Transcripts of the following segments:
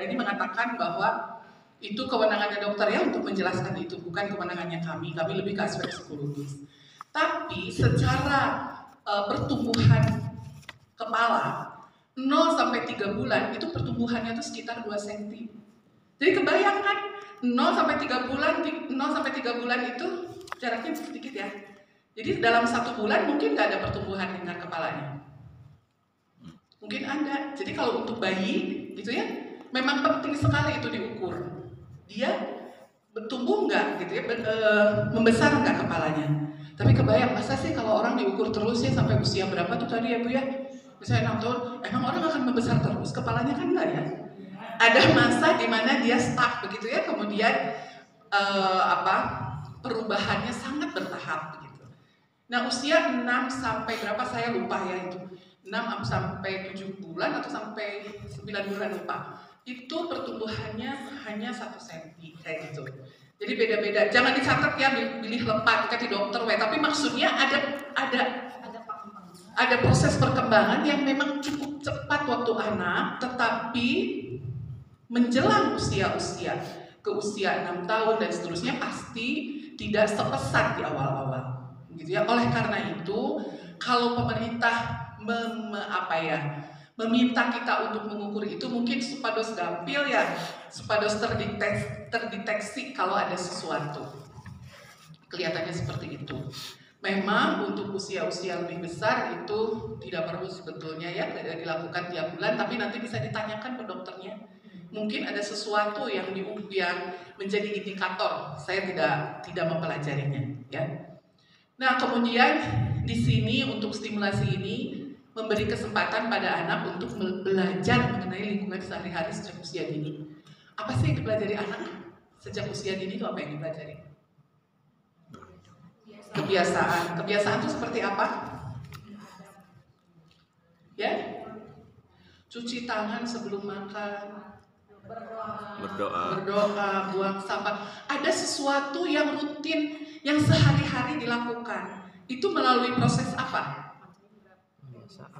ini mengatakan bahwa itu kewenangannya dokter ya untuk menjelaskan itu, bukan kewenangannya kami lebih ke aspek psikologis. Tapi secara pertumbuhan kepala 0 sampai 3 bulan itu pertumbuhannya itu sekitar 2 cm. Jadi kebayangkan 0 sampai 3 bulan itu jaraknya sedikit ya. Jadi dalam 1 bulan mungkin nggak ada pertumbuhan lingkar kepalanya. Mungkin ada. Jadi kalau untuk bayi gitu ya, memang penting sekali itu diukur. Dia bertumbuh nggak gitu ya, membesar nggak kepalanya. Tapi kebayang, masa sih kalau orang diukur terus ya sampai usia berapa tuh tadi ya Bu ya? Misalnya 6 tahun, emang orang akan membesar terus? Kepalanya kan enggak ya? Ada masa di mana dia stuck begitu ya, kemudian perubahannya sangat bertahap begitu. Nah usia 6 sampai berapa saya lupa ya itu. 6 sampai 7 bulan atau sampai 9 bulan lupa. Itu pertumbuhannya hanya 1 cm kayak gitu. Jadi beda-beda. Jangan dicatat ya pilih lepat ke dokter tapi maksudnya ada proses perkembangan yang memang cukup cepat waktu anak, tetapi menjelang usia-usia ke usia 6 tahun dan seterusnya pasti tidak sepesat di awal-awal. Gitu ya. Oleh karena itu, kalau pemerintah meminta kita untuk mengukur itu mungkin supados gampil ya, supados terdeteksi kalau ada sesuatu. Kelihatannya seperti itu. Memang untuk usia-usia lebih besar itu tidak perlu sebetulnya ya dilakukan tiap bulan, tapi nanti bisa ditanyakan ke dokternya. Mungkin ada sesuatu yang menjadi indikator. Saya tidak mempelajarinya ya. Nah, kemudian di sini untuk stimulasi ini memberi kesempatan pada anak untuk belajar mengenai lingkungan sehari-hari sejak usia dini. Apa sih yang dipelajari anak sejak usia dini itu apa yang dipelajari? Kebiasaan. Kebiasaan itu seperti apa? Ya? Cuci tangan sebelum makan. Berdoa, buang sampah. Ada sesuatu yang rutin, yang sehari-hari dilakukan. Itu melalui proses apa?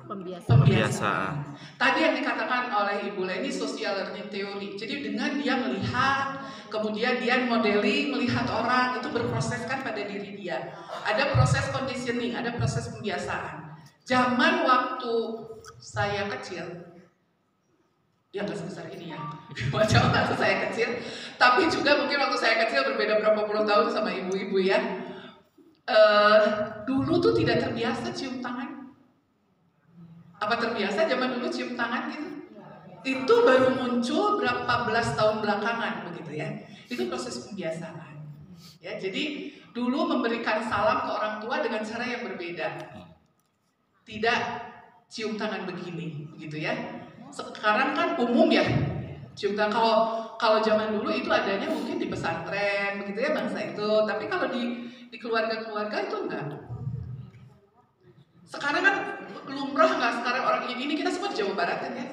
Pembiasaan. Tadi yang dikatakan oleh Ibu Leni social learning theory. Jadi dengan dia melihat, kemudian dia modeling, melihat orang, itu berproseskan pada diri dia. Ada proses conditioning, ada proses pembiasaan. Zaman waktu saya kecil, ya nggak sebesar ini ya, macam waktu saya kecil, tapi juga mungkin waktu saya kecil berbeda berapa puluh tahun sama ibu-ibu ya. Dulu tuh tidak terbiasa cium tangan. Apa terbiasa zaman dulu cium tangan gitu? Itu baru muncul berapa belas tahun belakangan begitu ya. Itu proses pembiasaan. Ya, jadi dulu memberikan salam ke orang tua dengan cara yang berbeda. Tidak cium tangan begini, begitu ya. Sekarang kan umum ya. Cium tangan kalau zaman dulu itu adanya mungkin di pesantren begitu ya bangsa itu. Tapi kalau di keluarga-keluarga itu enggak. Sekarang kan lumrah nggak sekarang orang ini kita semua di Jawa Barat kan ya.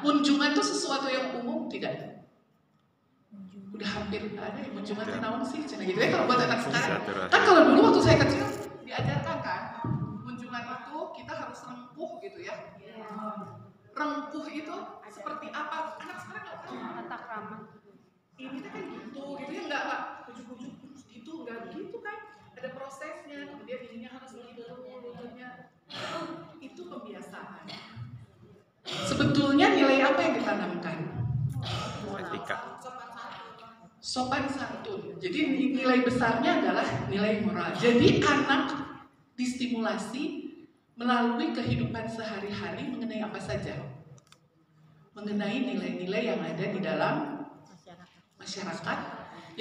Kunjungan itu sesuatu yang umum tidak? Udah hampir ada ya kunjungan kenawang sih cina gitu ya kalau buat anak sekarang. Kan kalau dulu waktu saya kecil diajarkan kan kunjungan itu kita harus rempuh gitu ya. Rempuh itu seperti apa? Anak sekarang nggak tahu. Tata krama. Ini kan gitu ya nggak ujuk-ujuk gitu nggak begitu kan? Ada prosesnya, kemudian ininya harus begitu, lututnya. Itu pembiasaan. Sebetulnya nilai apa yang ditanamkan? Etika. Sopan santun. Jadi nilai besarnya adalah nilai moral. Jadi anak distimulasi melalui kehidupan sehari-hari mengenai apa saja? Mengenai nilai-nilai yang ada di dalam masyarakat,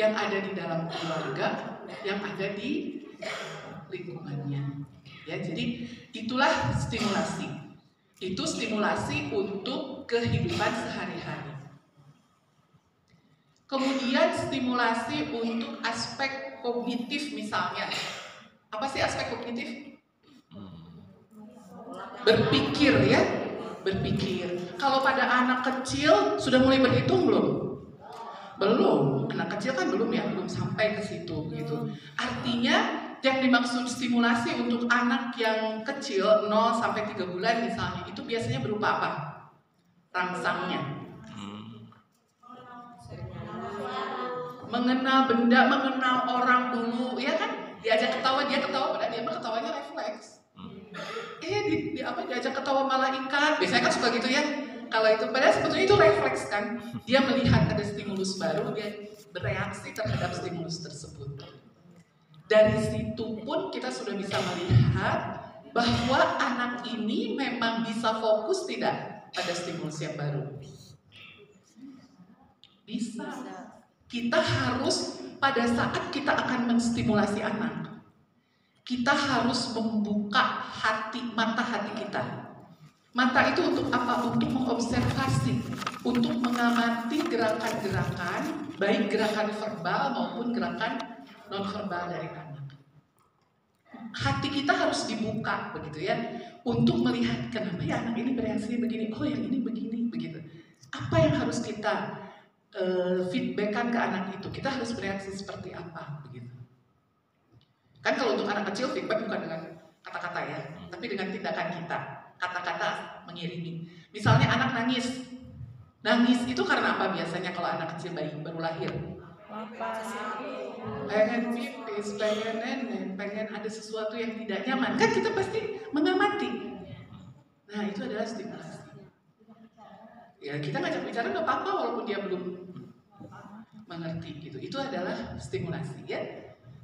yang ada di dalam keluarga, yang ada di lingkungannya. Ya, jadi itulah stimulasi. Itu stimulasi untuk kehidupan sehari-hari. Kemudian stimulasi untuk aspek kognitif misalnya. Apa sih aspek kognitif? Berpikir ya, berpikir. Kalau pada anak kecil sudah mulai berhitung belum? Belum, anak kecil kan belum ya, belum sampai ke situ gitu. Artinya yang dimaksud stimulasi untuk anak yang kecil 0 sampai 3 bulan misalnya, itu biasanya berupa apa? Rangsangnya. mengenal benda, mengenal orang dulu, ya kan? Diajak ketawa, dia ketawa, padahal dia mah ketawanya refleks. Diajak ketawa malaikat, biasanya kan suka gitu ya. Kalau itu, padahal sebetulnya itu refleks kan. Dia melihat ada stimulus baru, dia bereaksi terhadap stimulus tersebut. Dari situ pun kita sudah bisa melihat bahwa anak ini memang bisa fokus tidak pada stimulus yang baru. Bisa. Kita harus pada saat kita akan menstimulasi anak, kita harus membuka mata hati kita. Mata itu untuk apa? Untuk mengobservasi, untuk mengamati gerakan-gerakan, baik gerakan verbal maupun gerakan non-verbal dari anak. Hati kita harus dibuka, begitu ya, untuk melihat kenapa ya anak ini bereaksi begini, oh yang ini begini, begitu. Apa yang harus kita feedbackkan ke anak itu? Kita harus bereaksi seperti apa, begitu. Kan kalau untuk anak kecil feedback bukan dengan kata-kata ya, tapi dengan tindakan kita. Kata-kata mengiringi. Misalnya anak nangis. Nangis itu karena apa biasanya kalau anak kecil bayi baru lahir? Pengen pipis, pengen nenek, pengen ada sesuatu yang tidak nyaman. Kan kita pasti mengamati. Nah itu adalah stimulasi. Ya kita ngajak bicara nggak apa-apa walaupun dia belum mengerti gitu. Itu adalah stimulasi ya.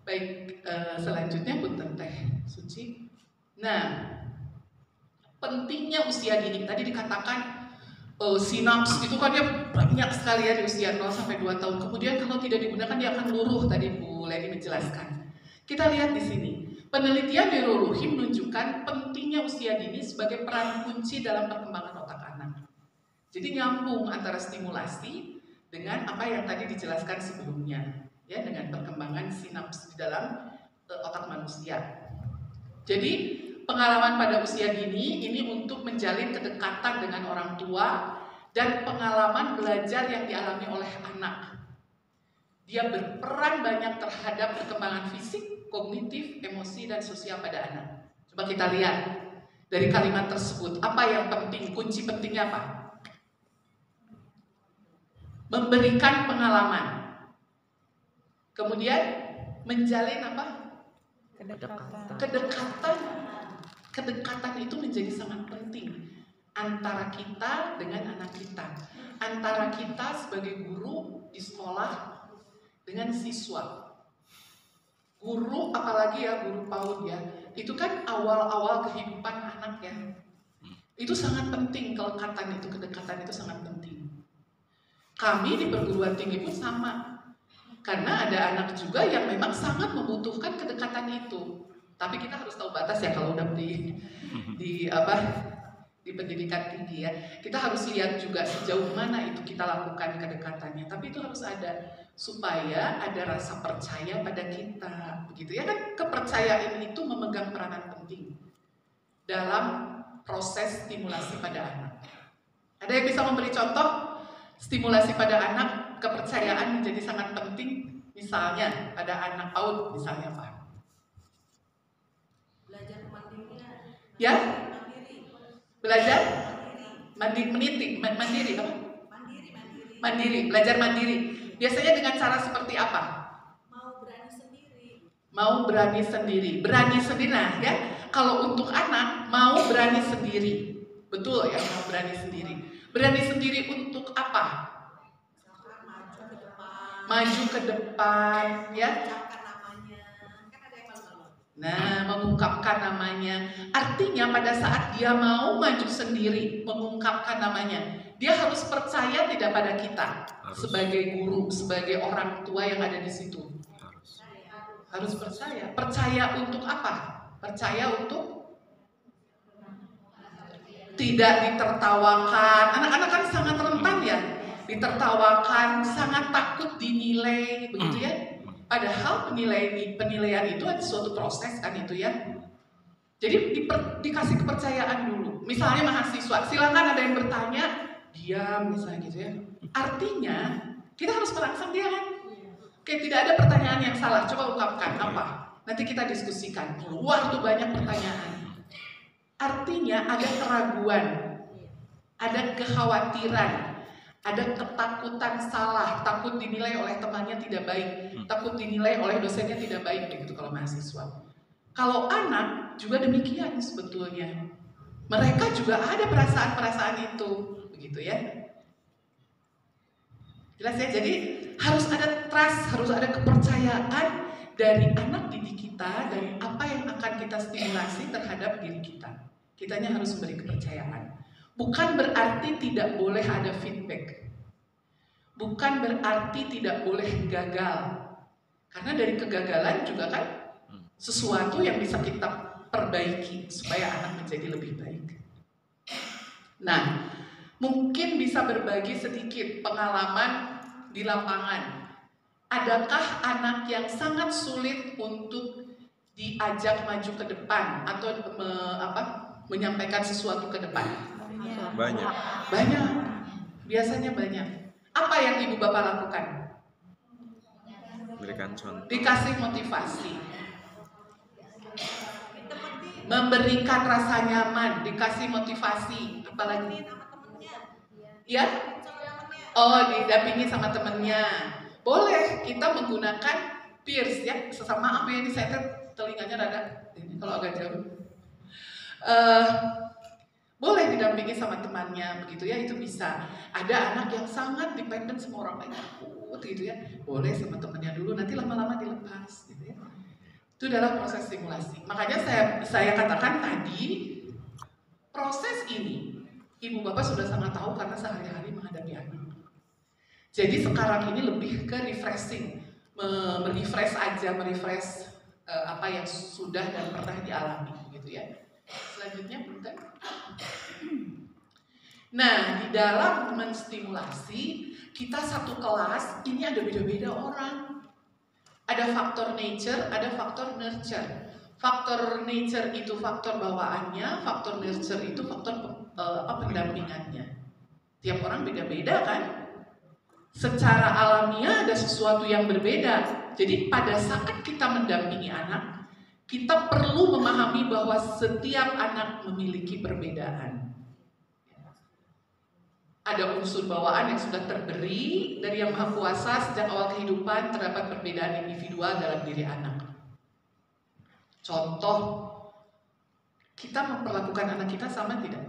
Baik, selanjutnya Punten Teh Suci. Nah, pentingnya usia dini. Tadi dikatakan sinaps itu kan dia banyak sekali ya di usia 0 sampai 2 tahun. Kemudian kalau tidak digunakan dia akan luruh, tadi Bu Leni menjelaskan. Kita lihat di sini. Penelitian neurologi menunjukkan pentingnya usia dini sebagai peran kunci dalam perkembangan otak anak. Jadi nyambung antara stimulasi dengan apa yang tadi dijelaskan sebelumnya, ya, dengan perkembangan sinaps di dalam otak manusia. Jadi pengalaman pada usia dini ini untuk menjalin kedekatan dengan orang tua dan pengalaman belajar yang dialami oleh anak. Dia berperan banyak terhadap perkembangan fisik, kognitif, emosi, dan sosial pada anak. Coba kita lihat dari kalimat tersebut, apa yang penting, kunci pentingnya apa? Memberikan pengalaman. Kemudian menjalin apa? Kedekatan. Kedekatan itu menjadi sangat penting antara kita dengan anak kita, antara kita sebagai guru di sekolah dengan siswa. Guru, apalagi ya guru PAUD ya, itu kan awal-awal kehidupan anak ya. Itu sangat penting, kelekatan itu, kedekatan itu sangat penting. Kami di perguruan tinggi pun sama, karena ada anak juga yang memang sangat membutuhkan kedekatan itu. Tapi kita harus tahu batas ya kalau udah di pendidikan tinggi ya. Kita harus lihat juga sejauh mana itu kita lakukan kedekatannya. Tapi itu harus ada supaya ada rasa percaya pada kita, begitu ya kan? Kepercayaan itu memegang peranan penting dalam proses stimulasi pada anak. Ada yang bisa memberi contoh stimulasi pada anak, kepercayaan menjadi sangat penting, misalnya pada anak PAUD misalnya apa? Ya, belajar mandiri, apa? Mandiri, belajar mandiri. Biasanya dengan cara seperti apa? Mau berani sendiri. Berani sendiri, nah ya. Kalau untuk anak mau berani sendiri, betul ya, mau berani sendiri. Berani sendiri untuk apa? Maju ke depan, ya. Nah, mengungkapkan namanya. Artinya pada saat dia mau maju sendiri, mengungkapkan namanya, dia harus percaya tidak pada kita sebagai guru, sebagai orang tua yang ada di situ. Harus percaya. Percaya untuk apa? Percaya untuk tidak ditertawakan. Anak-anak kan sangat rentan ya, ditertawakan, sangat takut dinilai, begitu ya. Padahal penilaian itu ada suatu proses kan itu ya. Jadi dikasih kepercayaan dulu. Misalnya mahasiswa, silakan ada yang bertanya, diam misalnya gitu ya. Artinya kita harus merangsang dia kan. Oke, tidak ada pertanyaan yang salah. Coba ungkapkan apa? Nanti kita diskusikan. Keluar tuh banyak pertanyaan. Artinya ada keraguan, ada kekhawatiran, Ada ketakutan salah, takut dinilai oleh temannya tidak baik, takut dinilai oleh dosennya tidak baik, begitu kalau mahasiswa. Kalau anak juga demikian sebetulnya. Mereka juga ada perasaan-perasaan itu, begitu ya. Jelas ya, jadi harus ada trust, harus ada kepercayaan dari anak didik kita, dari apa yang akan kita stimulasi terhadap diri kita. Kitanya harus memberi kepercayaan. Bukan berarti tidak boleh ada feedback. Bukan berarti tidak boleh gagal. Karena dari kegagalan juga kan sesuatu yang bisa kita perbaiki supaya anak menjadi lebih baik. Nah, mungkin bisa berbagi sedikit pengalaman di lapangan. Adakah anak yang sangat sulit untuk diajak maju ke depan atau menyampaikan sesuatu ke depan? Banyak. Banyak. Biasanya banyak. Apa yang ibu bapak lakukan? Berikan contoh. Dikasih motivasi. Memberikan rasa nyaman, dikasih motivasi, apalagi? Ya? Oh, didampingi sama temennya. Boleh kita menggunakan peers ya, sesama apa yang ini saya telinganya rada ini kalau agak jauh. Boleh didampingi sama temannya begitu ya, itu bisa. Ada anak yang sangat dependen sama orang lain, takut gitu ya. Boleh sama temannya dulu, nanti lama-lama dilepas gitu ya. Itu adalah proses stimulasi. Makanya saya katakan tadi, proses ini ibu bapak sudah sangat tahu karena sehari-hari menghadapi anak. Jadi sekarang ini lebih ke refreshing, merefresh aja, merefresh apa yang sudah dan pernah dialami gitu ya. Selanjutnya Punten. Nah, di dalam menstimulasi kita satu kelas ini ada beda-beda orang. Ada faktor nature, ada faktor nurture. Faktor nature itu faktor bawaannya, faktor nurture itu faktor pendampingannya. Tiap orang beda-beda kan? Secara alamiah ada sesuatu yang berbeda. Jadi pada saat kita mendampingi anak, kita perlu memahami bahwa setiap anak memiliki perbedaan. Ada unsur bawaan yang sudah terberi dari Yang Maha Kuasa sejak awal kehidupan, terdapat perbedaan individual dalam diri anak. Contoh, kita memperlakukan anak kita sama tidak?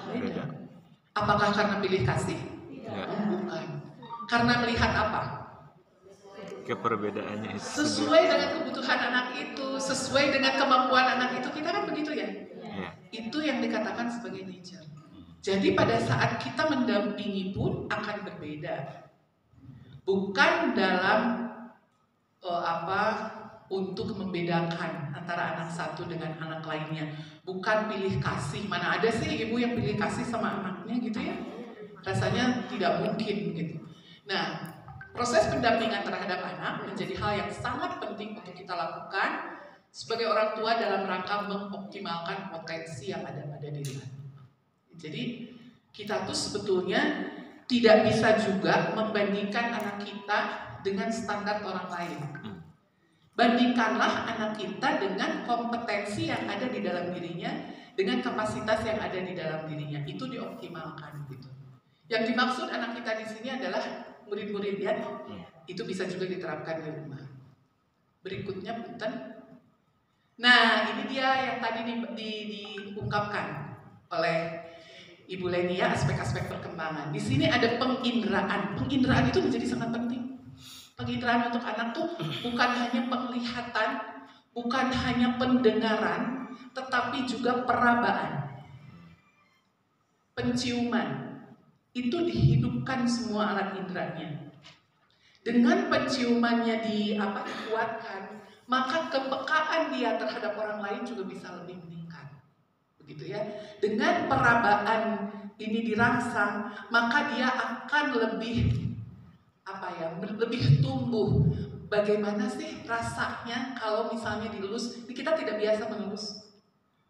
Beda. Apakah karena pilih kasih? Bukan. Karena melihat apa? Keperbedaannya itu. Sesuai dengan kebutuhan anak itu, sesuai dengan kemampuan anak itu, kita kan begitu ya? Ya. Itu yang dikatakan sebagai nature. Jadi pada saat kita mendampingi pun akan berbeda. Bukan dalam untuk membedakan antara anak satu dengan anak lainnya. Bukan pilih kasih. Mana ada sih ibu yang pilih kasih sama anaknya gitu ya? Rasanya tidak mungkin gitu. Nah, proses pendampingan terhadap anak menjadi hal yang sangat penting untuk kita lakukan sebagai orang tua dalam rangka mengoptimalkan potensi yang ada pada diri anak. Jadi kita tuh sebetulnya tidak bisa juga membandingkan anak kita dengan standar orang lain. Bandingkanlah anak kita dengan kompetensi yang ada di dalam dirinya, dengan kapasitas yang ada di dalam dirinya. Itu dioptimalkan gitu. Yang dimaksud anak kita di sini adalah murid-murid ya. Itu bisa juga diterapkan di rumah. Berikutnya Punten. Nah, ini dia yang tadi diungkapkan oleh Ibu Leni ya, aspek-aspek perkembangan. Di sini ada penginderaan. Penginderaan itu menjadi sangat penting. Penginderaan untuk anak tuh bukan hanya penglihatan, bukan hanya pendengaran, tetapi juga perabaan, penciuman. Itu dihidupkan semua alat inderanya. Dengan penciumannya dikuatkan, maka kepekaan dia terhadap orang lain juga bisa lebih meningkat. Begitu ya. Dengan perabaan ini dirangsang, maka dia akan lebih lebih tumbuh. Bagaimana sih rasanya kalau misalnya dilus? Kita tidak biasa mengelus,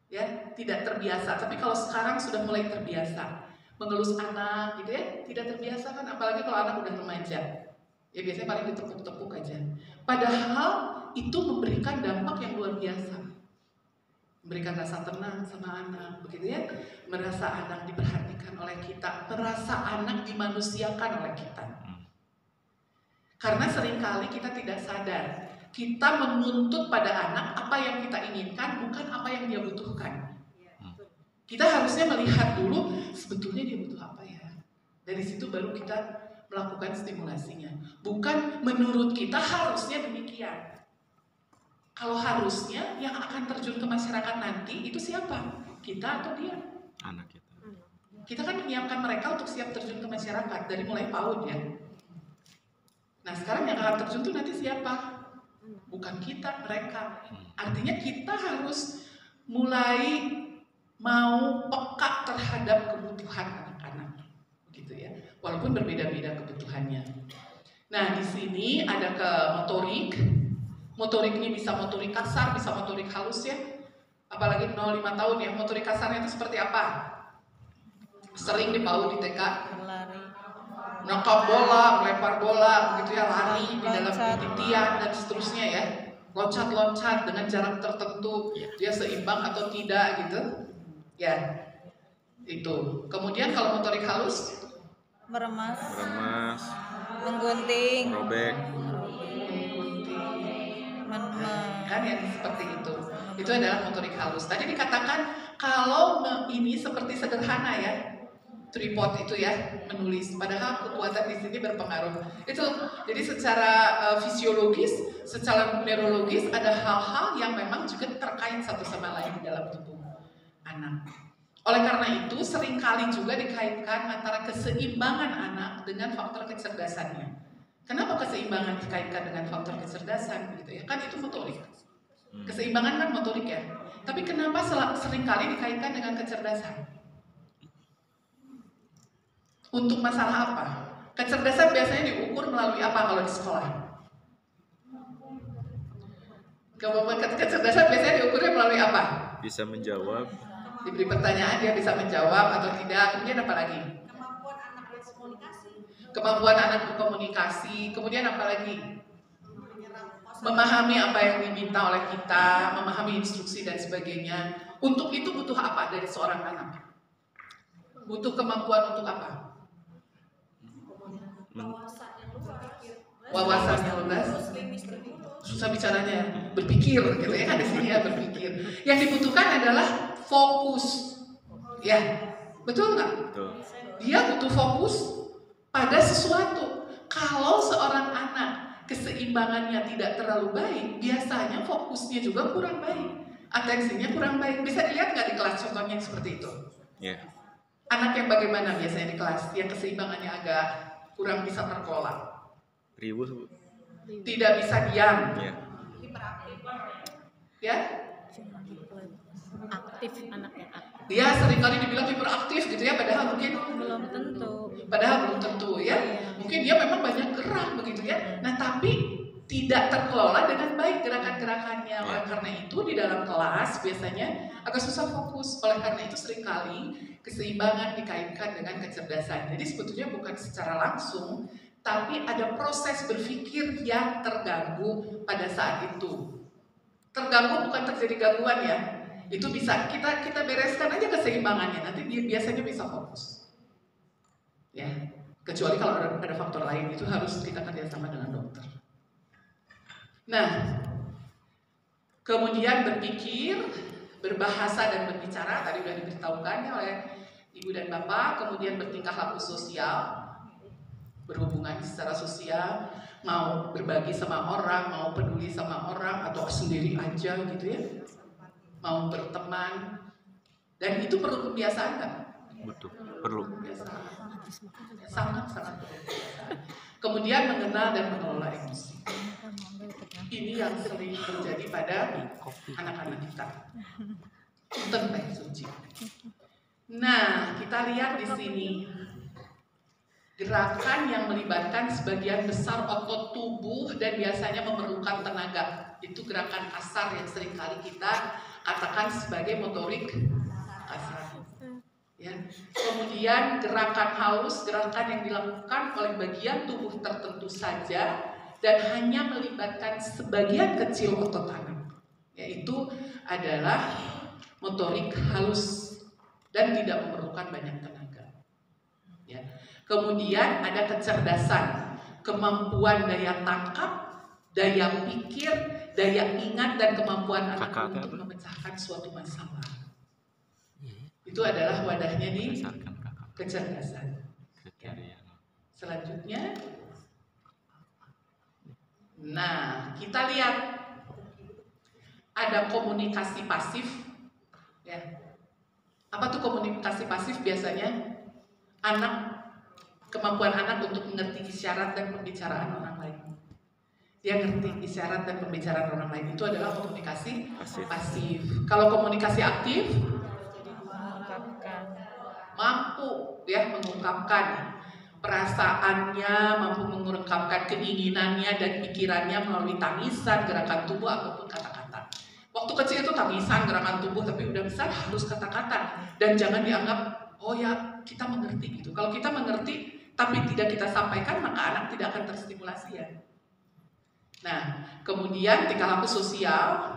ya, tidak terbiasa. Tapi kalau sekarang sudah mulai terbiasa mengelus anak, gitu ya, tidak terbiasa kan? Apalagi kalau anak udah remaja, ya biasanya paling ditepuk-tepuk aja. Padahal itu memberikan dampak yang luar biasa. memberikan rasa tenang sama anak, begitu ya, merasa anak diperhatikan oleh kita, merasa anak dimanusiakan oleh kita. Karena seringkali kita tidak sadar, kita menuntut pada anak apa yang kita inginkan, bukan apa yang dia butuhkan. Kita harusnya melihat dulu sebetulnya dia butuh apa ya. Dari situ baru kita melakukan stimulasinya. Bukan menurut kita harusnya demikian. Kalau harusnya yang akan terjun ke masyarakat nanti itu siapa? Kita atau dia? Anak kita. Kita kan menyiapkan mereka untuk siap terjun ke masyarakat dari mulai PAUD ya. Nah sekarang yang akan terjun itu nanti siapa? Bukan kita, mereka. Artinya kita harus mulai mau peka terhadap kebutuhan anak-anak, gitu ya. Walaupun berbeda-beda kebutuhannya. Nah di sini ada ke motorik. Motorik ini bisa motorik kasar, bisa motorik halus ya. Apalagi 0-5 tahun ya. Motorik kasarnya itu seperti apa? Sering di PAUD di TK. Nangkap bola, melempar bola, begitu ya, lari di dalam titian dan seterusnya ya. Loncat-loncat dengan jarak tertentu, dia seimbang atau tidak gitu. Ya, itu. Kemudian kalau motorik halus, meremas, menggunting, merobek, kan yang seperti itu. Itu adalah motorik halus. Tadi dikatakan kalau ini seperti sederhana ya, tripod itu ya, menulis. Padahal kekuatan di sini berpengaruh. Itu jadi secara fisiologis, secara neurologis ada hal-hal yang memang juga terkait satu sama lain di dalam tubuh anak. Oleh karena itu seringkali juga dikaitkan antara keseimbangan anak dengan faktor kecerdasannya. Kenapa keseimbangan dikaitkan dengan faktor kecerdasan gitu ya? Kan itu motorik. Keseimbangan kan motorik ya. Tapi kenapa seringkali dikaitkan dengan kecerdasan? Untuk masalah apa? Kecerdasan biasanya diukur melalui apa kalau di sekolah? Kecerdasan biasanya diukurnya melalui apa? Bisa menjawab. Diberi pertanyaan dia bisa menjawab atau tidak. Kemudian apa lagi? Kemampuan anak berkomunikasi. Kemudian apa lagi? Memahami apa yang diminta oleh kita, memahami instruksi dan sebagainya. Untuk itu butuh apa dari seorang anak? Butuh kemampuan untuk apa? Wawasan yang luas. Susah bicaranya, berpikir gitu ya kan di sini ya, berpikir. Yang dibutuhkan adalah fokus. Ya, betul nggak? Betul. Dia butuh fokus pada sesuatu. Kalau seorang anak keseimbangannya tidak terlalu baik, biasanya fokusnya juga kurang baik, atensinya kurang baik. Bisa dilihat nggak di kelas contohnya yang seperti itu? Ya. Anak yang bagaimana biasanya di kelas yang keseimbangannya agak kurang bisa terkelola? Riuh. Tidak bisa diam. Ya. Ya? aktif, anak yang aktif. Dia seringkali dibilang hiperaktif gitu ya, padahal mungkin Belum tentu. belum tentu ya. Mungkin dia memang banyak gerak begitu ya. Nah, tapi tidak terkelola dengan baik gerakan-gerakannya. Oleh karena itu di dalam kelas biasanya agak susah fokus. Oleh karena itu seringkali keseimbangan dikaitkan dengan kecerdasan. Jadi sebetulnya bukan secara langsung, tapi ada proses berpikir yang terganggu pada saat itu. Terganggu bukan terjadi gangguan ya. Itu bisa kita bereskan aja keseimbangannya, nanti dia biasanya bisa fokus. Ya, kecuali kalau ada faktor lain, itu harus kita kerjasama dengan dokter. Nah, kemudian berpikir, berbahasa dan berbicara, tadi sudah diberitahukan ya oleh Ibu dan Bapak. Kemudian bertingkah laku sosial, berhubungan secara sosial, mau berbagi sama orang, mau peduli sama orang, atau sendiri aja gitu ya, mau berteman. Dan itu perlu kebiasaan kan? Butuh, perlu. Sangat-sangat perlu. Kemudian mengenal dan mengelola emosi. Ini yang sering terjadi pada anak-anak kita. Teh suci. Nah, kita lihat di sini gerakan yang melibatkan sebagian besar otot tubuh dan biasanya memerlukan tenaga. Itu gerakan kasar yang seringkali kita katakan sebagai motorik kasar. Ya. Kemudian gerakan halus, gerakan yang dilakukan oleh bagian tubuh tertentu saja dan hanya melibatkan sebagian kecil otot anak. Yaitu adalah motorik halus, dan tidak memerlukan banyak tenaga. Ya. Kemudian ada kecerdasan, kemampuan daya tangkap, daya pikir, daya ingat, dan kemampuan anak untuk memecahkan suatu masalah. Itu adalah wadahnya di kecerdasan. Ya. Selanjutnya, nah kita lihat ada komunikasi pasif. Ya. Apa tuh komunikasi pasif? Biasanya kemampuan anak untuk mengerti isyarat dan pembicaraan orang lain. Dia ngerti isyarat dan pembicaraan orang lain, itu adalah komunikasi pasif. Kalau komunikasi aktif, mampu ya mengungkapkan perasaannya, mampu mengungkapkan keinginannya dan pikirannya melalui tangisan, gerakan tubuh ataupun kata-kata. Waktu kecil itu tangisan, gerakan tubuh, tapi udah besar harus kata-kata. Dan jangan dianggap, oh ya kita mengerti gitu. Kalau kita mengerti tapi tidak kita sampaikan, maka anak tidak akan terstimulasi ya. Nah, kemudian tingkah laku sosial,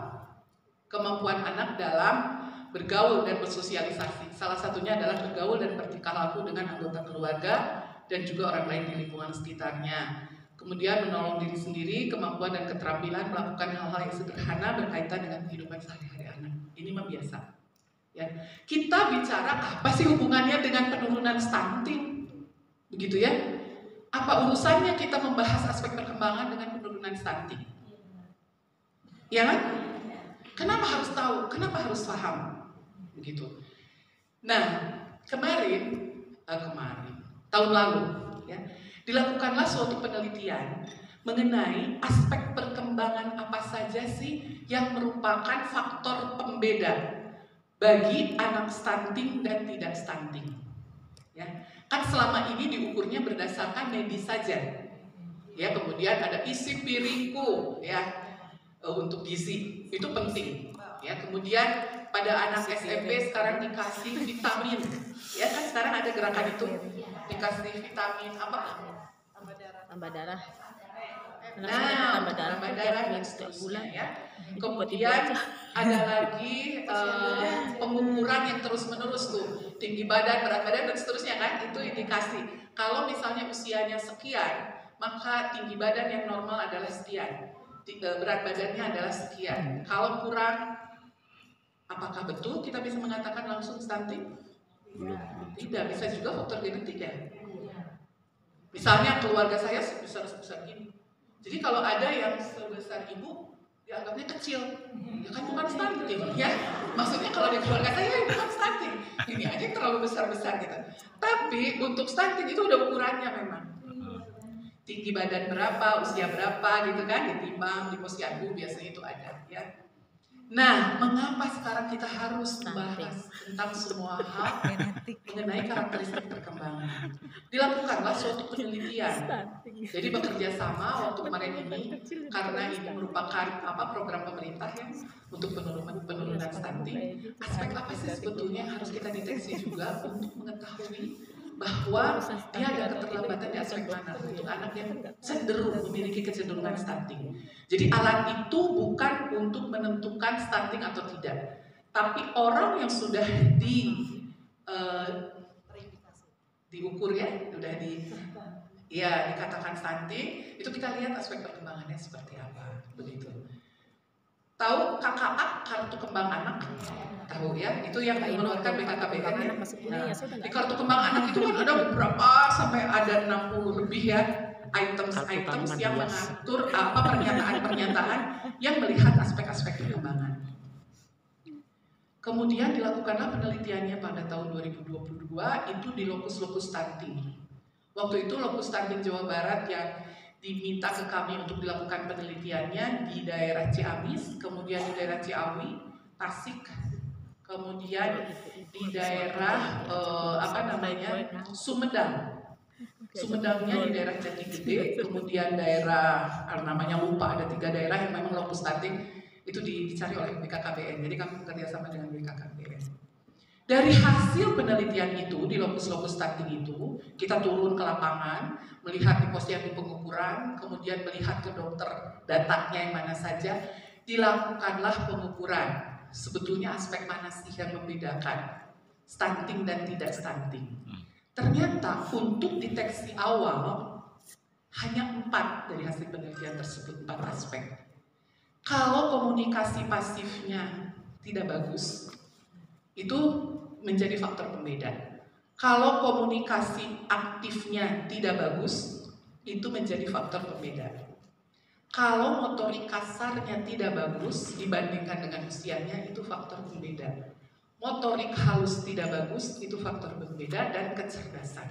kemampuan anak dalam bergaul dan bersosialisasi. Salah satunya adalah bergaul dan bertingkah laku dengan anggota keluarga dan juga orang lain di lingkungan sekitarnya. Kemudian menolong diri sendiri, kemampuan dan keterampilan melakukan hal-hal yang sederhana berkaitan dengan kehidupan sehari-hari anak. Ini mah biasa. Ya. Kita bicara apa sih hubungannya dengan penurunan stunting? Begitu ya? Apa urusannya kita membahas aspek perkembangan dengan penurunan stunting? Ya kan? Kenapa harus tahu? Kenapa harus paham? Begitu. Nah, tahun lalu, ya, dilakukanlah suatu penelitian mengenai aspek perkembangan apa saja sih yang merupakan faktor pembeda bagi anak stunting dan tidak stunting. Ya, kan selama ini diukurnya berdasarkan medis saja. Ya, kemudian ada isi piringku, ya, untuk gizi itu penting. Ya, kemudian pada anak SMP sekarang dikasih vitamin. Ya kan sekarang ada gerakan itu dikasih vitamin apa? Tambah darah. Nah, tambah darah dan seterusnya ya. Kemudian ada lagi pengukuran yang terus-menerus tuh, tinggi badan, berat badan dan seterusnya kan, itu indikasi. Kalau misalnya usianya sekian, maka tinggi badan yang normal adalah sekian, berat badannya adalah sekian. Kalau kurang, apakah betul kita bisa mengatakan langsung stunting? Tidak, bisa juga faktor genetik ya. Misalnya keluarga saya sebesar gini. Jadi kalau ada yang sebesar ibu, dianggapnya kecil. Ya kan bukan stunting ya. Maksudnya kalau di keluarga saya bukan stunting. Ini aja terlalu besar-besar gitu. Tapi untuk stunting itu udah ukurannya memang. Tinggi badan berapa, usia berapa gitu kan, ditimbang di posyandu biasanya itu ada ya. Nah, mengapa sekarang kita harus membahas tentang semua hal mengenai karakteristik perkembangan? Dilakukanlah suatu penelitian. Jadi bekerja sama waktu kemarin ini, karena ini merupakan program pemerintah ya untuk penurunan stunting. Aspek apa sih sebetulnya yang harus kita deteksi juga untuk mengetahui bahwa dia ada keterlambatan di aspek mana untuk anak yang cenderung memiliki kecenderungan stunting. Jadi alat itu bukan untuk menentukan stunting atau tidak, tapi orang yang sudah diukur ya, sudah dikatakan stunting, itu kita lihat aspek perkembangannya seperti apa, begitu. Tahu KKA, kartu kembang anak? Tahu ya, itu yang mengeluarkan BKKBN. Nah, di kartu kembang anak itu kan ada beberapa sampai ada 60 lebih ya items yang mengatur pernyataan-pernyataan yang melihat aspek-aspek perkembangan. Kemudian dilakukanlah penelitiannya pada tahun 2022 itu di lokus-lokus stunting. Waktu itu lokus stunting Jawa Barat yang diminta ke kami untuk dilakukan penelitiannya di daerah Ciamis, kemudian di daerah Ciawi, Tasik, kemudian di daerah Sumedang. Sumedangnya di daerah Jatigede, kemudian daerah namanya lupa, ada 3 daerah yang memang lokus stunting itu dicari oleh BKKBN. Jadi kami bekerja sama dengan BKKBN. Dari hasil penelitian itu di lokus-lokus stunting itu, kita turun ke lapangan, melihat di posyandu pengukuran, kemudian melihat ke dokter datanya yang mana saja, dilakukanlah pengukuran. sebetulnya aspek mana sih yang membedakan stunting dan tidak stunting. Ternyata untuk deteksi awal hanya 4 dari hasil penelitian tersebut, 4 aspek. Kalau komunikasi pasifnya tidak bagus, itu menjadi faktor pembeda. Kalau komunikasi aktifnya tidak bagus, itu menjadi faktor pembeda. Kalau motorik kasarnya tidak bagus dibandingkan dengan usianya, itu faktor pembeda. Motorik halus tidak bagus, itu faktor pembeda, dan kecerdasan.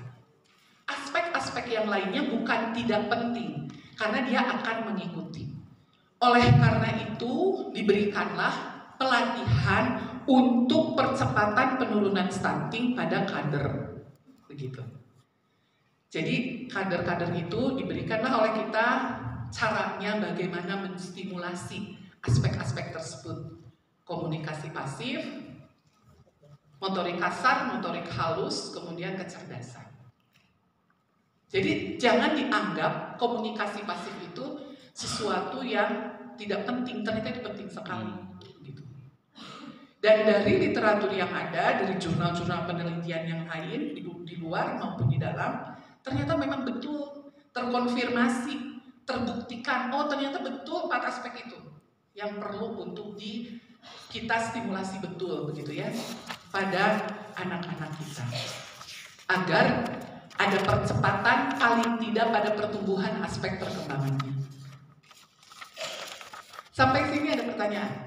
Aspek-aspek yang lainnya bukan tidak penting, karena dia akan mengikuti. Oleh karena itu, diberikanlah pelatihan untuk percepatan penurunan stunting pada kader. Begitu. Jadi kader-kader itu diberikanlah oleh kita caranya bagaimana menstimulasi aspek-aspek tersebut. Komunikasi pasif, motorik kasar, motorik halus, kemudian kecerdasan. Jadi jangan dianggap komunikasi pasif itu sesuatu yang tidak penting, ternyata itu penting sekali. Gitu. Dan dari literatur yang ada, dari jurnal-jurnal penelitian yang lain di luar maupun di dalam, ternyata memang betul terkonfirmasi, terbuktikan, oh ternyata betul 4 aspek itu yang perlu untuk kita stimulasi betul, begitu ya, pada anak-anak kita, agar ada percepatan paling tidak pada pertumbuhan aspek perkembangannya. Sampai sini ada pertanyaan?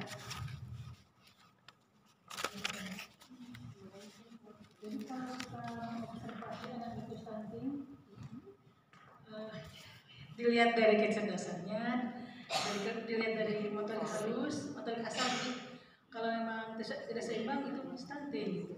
Jadi kalau kita observasi anak itu stunting, dilihat dari kecerdasannya, dilihat dari motorik halus, motorik kasar. Kalau memang tidak seimbang itu stunting.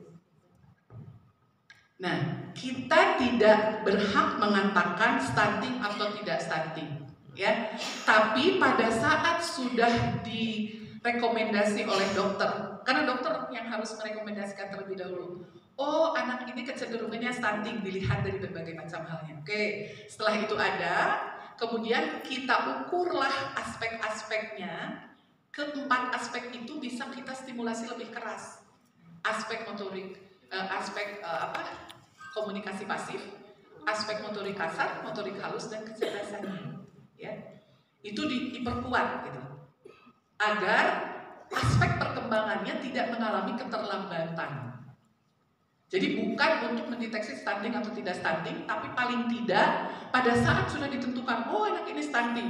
Nah, kita tidak berhak mengatakan stunting atau tidak stunting, ya. Tapi pada saat sudah direkomendasi oleh dokter, karena dokter yang harus merekomendasikan terlebih dahulu. Oh, anak ini kecenderungannya stunting, dilihat dari berbagai macam halnya. Oke, setelah itu ada, kemudian kita ukurlah aspek-aspeknya. Keempat aspek itu bisa kita stimulasi lebih keras. Aspek motorik, komunikasi pasif, aspek motorik kasar, motorik halus, dan kecerdasannya. Ya, itu diperkuat gitu, agar aspek perkembangannya tidak mengalami keterlambatan. Jadi bukan untuk mendeteksi stunting atau tidak stunting, tapi paling tidak pada saat sudah ditentukan, oh anak ini stunting.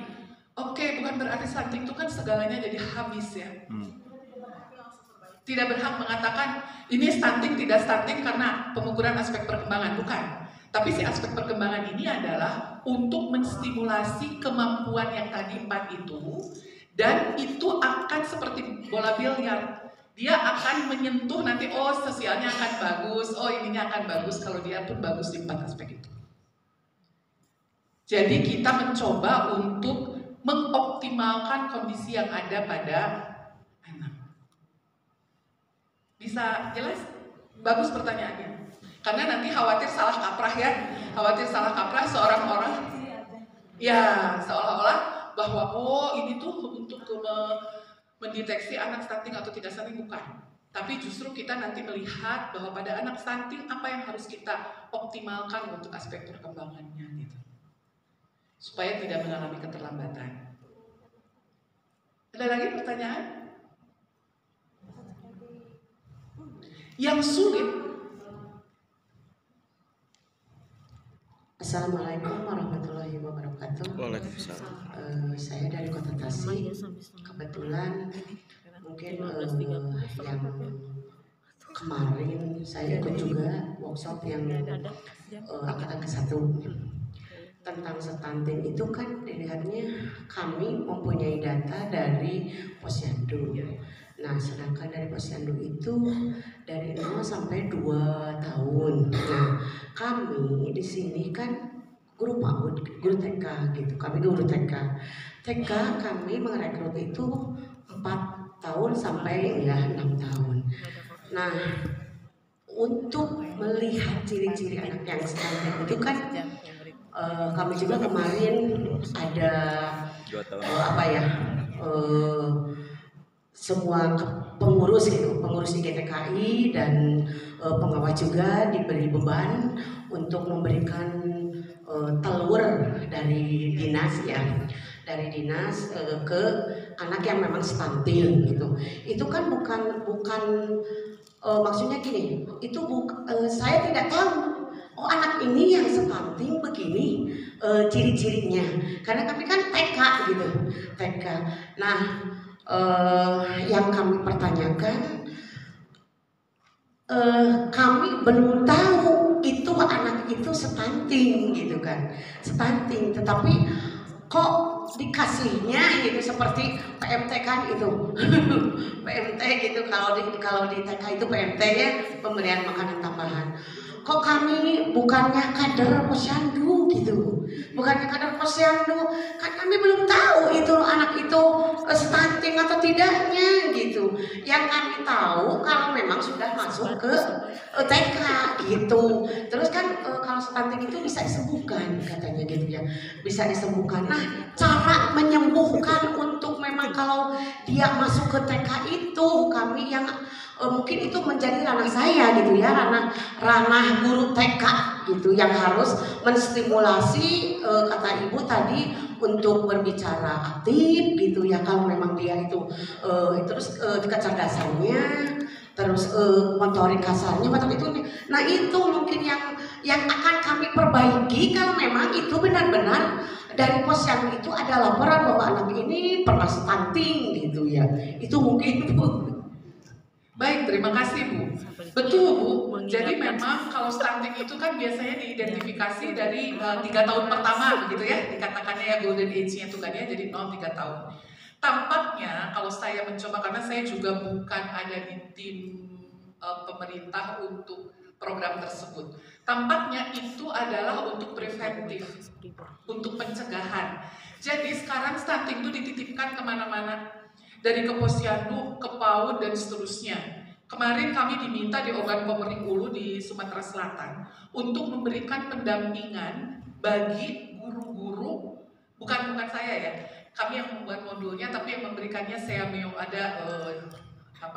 Oke, bukan berarti stunting itu kan segalanya jadi habis ya. Tidak berhak mengatakan ini stunting tidak stunting karena pengukuran aspek perkembangan, bukan. Tapi si aspek perkembangan ini adalah untuk menstimulasi kemampuan yang tadi 4 itu, dan itu akan seperti bola biliar. Dia akan menyentuh nanti, oh sosialnya akan bagus, oh ininya akan bagus kalau dia pun bagus di 4 aspek itu. Jadi kita mencoba untuk mengoptimalkan kondisi yang ada pada anak. Bisa jelas? Bagus pertanyaannya. Karena nanti khawatir salah kaprah ya. Khawatir salah kaprah seorang orang. Ya, seolah-olah bahwa oh ini tuh untuk mendeteksi anak stunting atau tidak stunting, bukan. Tapi justru kita nanti melihat bahwa pada anak stunting apa yang harus kita optimalkan untuk aspek perkembangannya gitu. Supaya tidak mengalami keterlambatan. Ada lagi pertanyaan? Yang sulit. Assalamualaikum warahmatullahi wabarakatuh. Waalaikumsalam. Saya dari Kota Tasik. Kebetulan mungkin yang kemarin saya ikut juga workshop yang angkatan ke-1 tentang stunting itu kan dilihatnya kami mempunyai data dari Posyandu. Nah, sedangkan dari Posyandu itu dari 0 sampai 2 tahun. Nah, kami di sini kan guru PAUD, guru TK gitu. Kami guru TK. TK kami merekrut itu 4 tahun sampai 6 tahun. Nah, untuk melihat ciri-ciri anak yang stunting itu kan kami juga kemarin ada semua pengurus gitu, pengurus IGTKI dan pengawas juga diberi beban untuk memberikan telur dari dinas ya, dari dinas ke anak yang memang stunting gitu. Itu kan bukan maksudnya gini, itu saya tidak tahu. Oh, anak ini yang stunting begini ciri-cirinya, karena kami kan TK gitu, TK. Nah, yang kami pertanyakan, kami belum tahu itu anak itu stunting gitu kan, stunting. Tetapi kok dikasihnya gitu seperti PMT kan itu, PMT gitu, kalau di TK itu PMT-nya pemberian makanan tambahan. Kok kami bukannya kader posyandu gitu, bukannya kader posyandu, kan kami belum tahu itu anak itu stunting atau tidaknya gitu. Yang kami tahu kalau memang sudah masuk ke TK gitu. Terus kan kalau stunting itu bisa disembuhkan katanya gitu ya, bisa disembuhkan. Nah, cara menyembuhkan untuk memang kalau dia masuk ke TK itu kami yang mungkin itu menjadi ranah saya gitu ya, ranah guru TK gitu yang harus menstimulasi kata ibu tadi untuk berbicara aktif gitu ya, kalau memang dia itu terus kecerdasannya, terus motorik kasarnya macam itu. Nah, itu mungkin yang akan kami perbaiki kalau memang itu benar-benar dari posyandu itu ada laporan bahwa anak ini pernah stunting gitu ya. Itu mungkin Bu. Baik, terima kasih Bu. Betul Bu, jadi memang kalau stunting itu kan biasanya diidentifikasi dari 3 tahun pertama begitu ya, dikatakannya ya golden age-nya itu kan ya, jadi 0-3 tahun. Tampaknya kalau saya mencoba, karena saya juga bukan ada di tim pemerintah untuk program tersebut, tampaknya itu adalah untuk preventif, untuk pencegahan. Jadi sekarang stunting itu dititipkan kemana-mana, dari ke posyandu, ke PAUD dan seterusnya. Kemarin kami diminta di Ogan Komering Ulu di Sumatera Selatan untuk memberikan pendampingan bagi guru-guru, bukan saya ya, kami yang membuat modulnya, tapi yang memberikannya SEAMEO, ada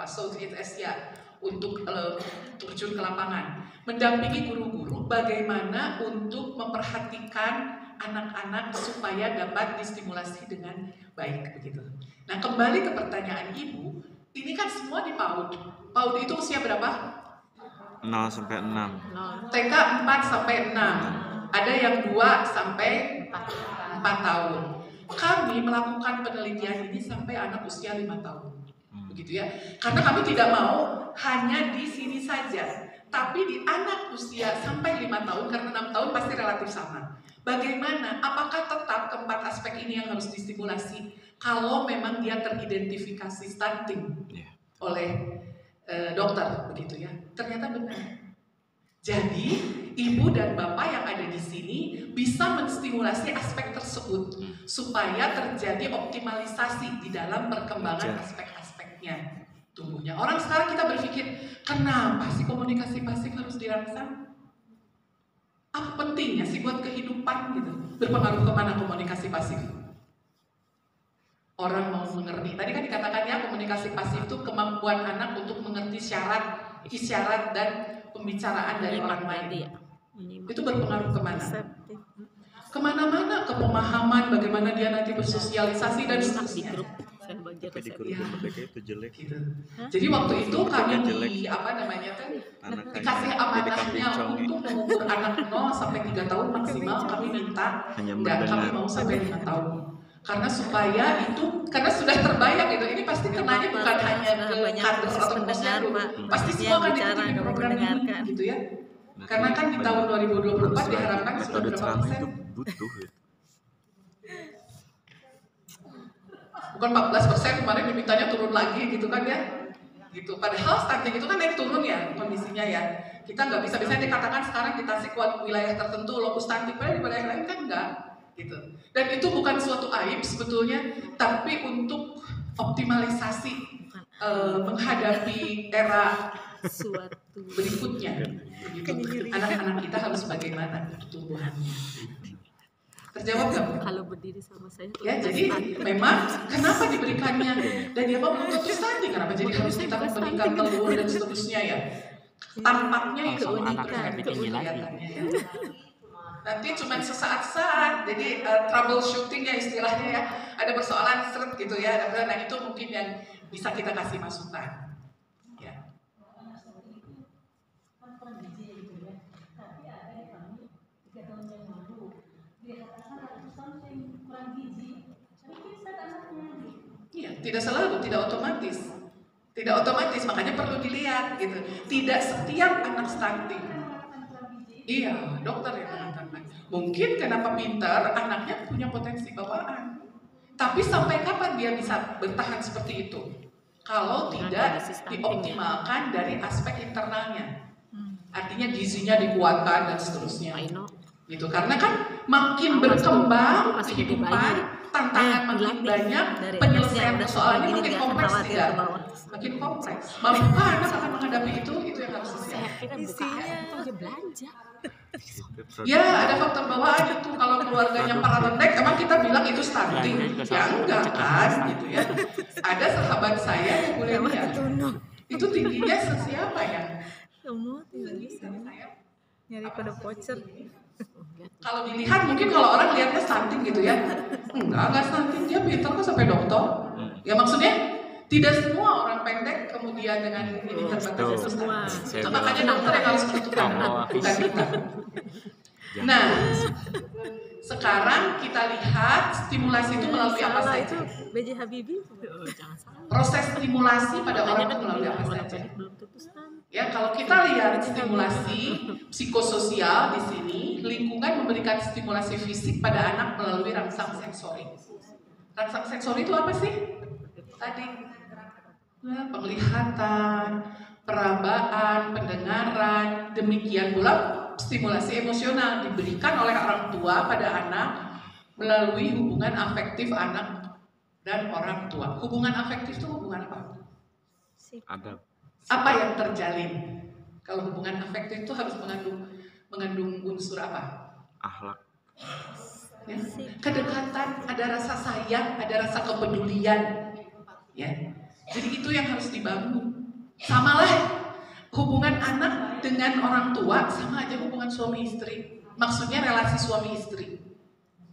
Southeast Asia untuk terjun ke lapangan, mendampingi guru-guru bagaimana untuk memperhatikan anak-anak supaya dapat distimulasi dengan baik begitu. Nah, kembali ke pertanyaan Ibu, ini kan semua di PAUD. PAUD itu usia berapa? 0 sampai 6. TK 4 sampai 6. Ada yang 2 sampai 4 tahun. Kami melakukan penelitian ini sampai anak usia 5 tahun. Begitu ya. Karena kami tidak mau hanya di sini saja, tapi di anak usia sampai 5 tahun, karena 6 tahun pasti relatif sama. Bagaimana? Apakah tetap keempat aspek ini yang harus distimulasi kalau memang dia teridentifikasi stunting oleh dokter begitu ya? Ternyata benar. Jadi ibu dan bapak yang ada di sini bisa menstimulasi aspek tersebut supaya terjadi optimalisasi di dalam perkembangan aspek-aspeknya tumbuhnya. Orang sekarang kita berpikir, kenapa sih komunikasi pasif harus dirangsang? Apa pentingnya sih buat kehidupan gitu? Berpengaruh kemana komunikasi pasif? Orang mau mengerti. Tadi kan dikatakan ya, komunikasi pasif itu kemampuan anak untuk mengerti syarat, isyarat dan pembicaraan dari orang lain. Itu berpengaruh kemana? Kemana-mana, ke pemahaman bagaimana dia nanti bersosialisasi dan seterusnya. Tapi di kurikulum mereka itu jelek. Gitu. Jadi waktu itu kami dikasih amanahnya untuk mengukur anak 0 sampai 3 tahun maksimal, kami minta dan kami mau sampai 5 tahun. Karena supaya itu, karena sudah terbayang gitu, ini pasti kenanya bukan hanya ke kader atau posyandu, pasti semua akan diikuti program ini gitu ya. Karena kan di tahun 2024 diharapkan sudah berapa persen? Butuh ya. Bukan 14%, kemarin dimintanya turun lagi gitu kan ya, gitu. Padahal stunting itu kan naik turun ya kondisinya ya. Kita nggak bisa dikatakan sekarang di Tasik wilayah tertentu lokus stunting, padahal di wilayah lain kan enggak gitu. Dan itu bukan suatu aib sebetulnya, tapi untuk optimalisasi menghadapi era berikutnya gitu. Anak-anak kita harus bagaimana pertumbuhannya. Terjawab nggak, Bu? Kalau berdiri sama saya Ya, jadi memang kenapa diberikannya dan dia mau belum tentu stunting, kenapa jadi harus kita memberikan telur dan seterusnya ya? Tampaknya itu Sama anak keren, lebih tinggi lagi. kelihatannya ya. Nanti cuma sesaat-saat, jadi troubleshooting ya istilahnya ya, ada persoalan seret gitu ya, nah itu mungkin yang bisa kita kasih masukan. Ya. Iya, tidak selalu, tidak otomatis. Tidak otomatis, makanya perlu dilihat gitu. Tidak setiap anak stunting. Iya, dokter yang mengatakan. Mungkin kenapa pintar, anaknya punya potensi bawaan. Tapi sampai kapan dia bisa bertahan seperti itu? Kalau tidak dioptimalkan dari aspek internalnya. Artinya gizinya dikuatkan dan seterusnya. Gitu, karena kan makin berkembang kehidupan, tantangan makin banyak, penyelesaian persoalannya makin kompleks tidak? Makin kompleks. Mampukah anak akan menghadapi itu yang harus disiapkan. Isinya belanja. Ya, ada faktor bawaan itu. Kalau keluarganya paranoid, emang kita bilang itu stunting. Ya enggak kan, gitu ya. Ada sahabat saya yang boleh lihat. Itu tingginya sesiapa ya? Kamu tidak bisa nyari pada voucher. Kalau dilihat mungkin kalau orang lihatnya stunting gitu ya. Enggak stunting, dia pintar kok sampai doktor. Ya maksudnya tidak semua orang pendek kemudian dengan ini terbatas itu stunting. Makanya dokter yang harus menentukan, bukan kita. Nah, sekarang kita lihat stimulasi itu melalui apa saja? B.J. Habibie. Jangan salah. Proses stimulasi pada orang itu melalui apa saja? Ya, kalau kita lihat stimulasi psikososial di sini, lingkungan memberikan stimulasi fisik pada anak melalui rangsang sensori. Rangsang sensori itu apa sih? Tadi penglihatan, perabaan, pendengaran, demikian pula stimulasi emosional diberikan oleh orang tua pada anak melalui hubungan afektif anak dan orang tua. Hubungan afektif itu hubungan apa? Ada. Apa yang terjalin? Kalau hubungan afektif itu harus mengandung unsur apa? Akhlak. Ya. Kedekatan, ada rasa sayang, ada rasa kepedulian. Ya. Jadi itu yang harus dibangun. Samalah hubungan anak dengan orang tua sama aja hubungan suami istri. Maksudnya relasi suami istri.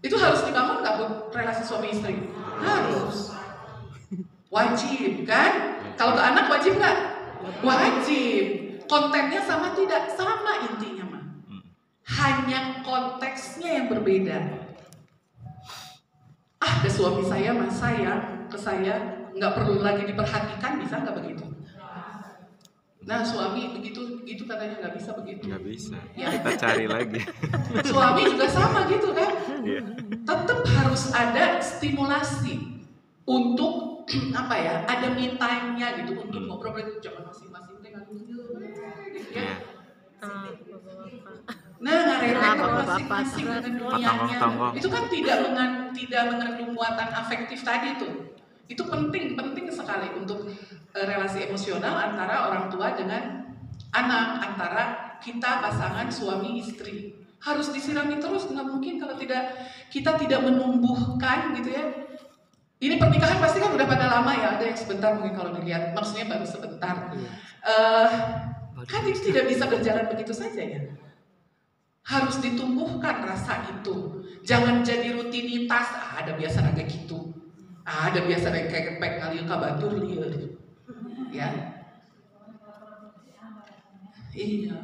Itu harus dibangun nggak, Bu? Relasi suami istri? Harus. Wajib kan? Kalau ke anak wajib nggak? Wajib. Kontennya sama tidak? Sama intinya mah. Hanya konteksnya yang berbeda. Ada suami saya mah sayang ke saya, nggak perlu lagi diperhatikan, bisa nggak begitu? Nah, suami begitu itu katanya nggak bisa begitu. Nggak bisa. Ya. Kita cari lagi. Suami juga sama gitu kan? Iya. Tetap harus ada stimulasi untuk apa ya? Ada me time-nya gitu untuk ngobrol itu jangan masing-masing dengan gitu ya. Nah, ngarepek masing-masing dengan dunianya. Itu kan tidak mengandung muatan afektif tadi tuh. Itu penting sekali untuk relasi emosional antara orang tua dengan anak, antara kita pasangan suami istri. Harus disirami terus, nggak mungkin kalau kita tidak menumbuhkan gitu ya. Ini pernikahan pasti kan udah pada lama ya, ada yang sebentar mungkin kalau dilihat, maksudnya baru sebentar. Kan itu tidak bisa berjalan begitu saja ya. Harus ditumbuhkan rasa itu. Jangan jadi rutinitas, ada biasa kayak gitu. Ada biasa kayak kepek ngalieu ka batur lieur. Ya. Iya.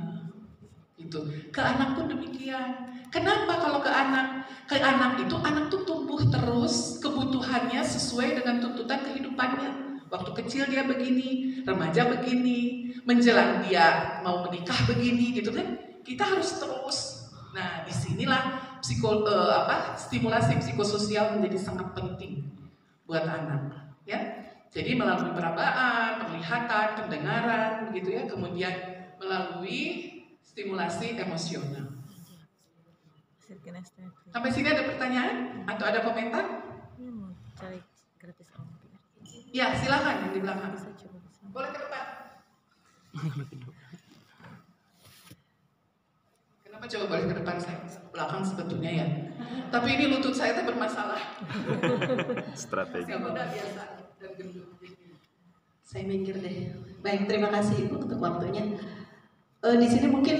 Itu. Ke anak pun demikian. Kenapa kalau ke anak? Ke anak itu anak tuh tumbuh terus kebutuhannya sesuai dengan tuntutan kehidupannya. Waktu kecil dia begini, remaja begini, menjelang dia mau menikah begini gitu kan. Kita harus terus. Nah, disinilah stimulasi psikososial menjadi sangat penting buat anak, ya. Jadi melalui perabaan, penglihatan, pendengaran, begitu ya. Kemudian melalui stimulasi emosional. Sampai sini ada pertanyaan atau ada komentar? Cari gratis Ya, silakan yang di belakang. Boleh ke depan. Kenapa Kenapa coba balik ke depan, saya belakang sebetulnya ya. Tapi ini lutut saya tuh bermasalah. Strategi. Saya udah biasa dan gendut. Saya mikir deh. Baik, terima kasih Ibu untuk waktunya. Di sini mungkin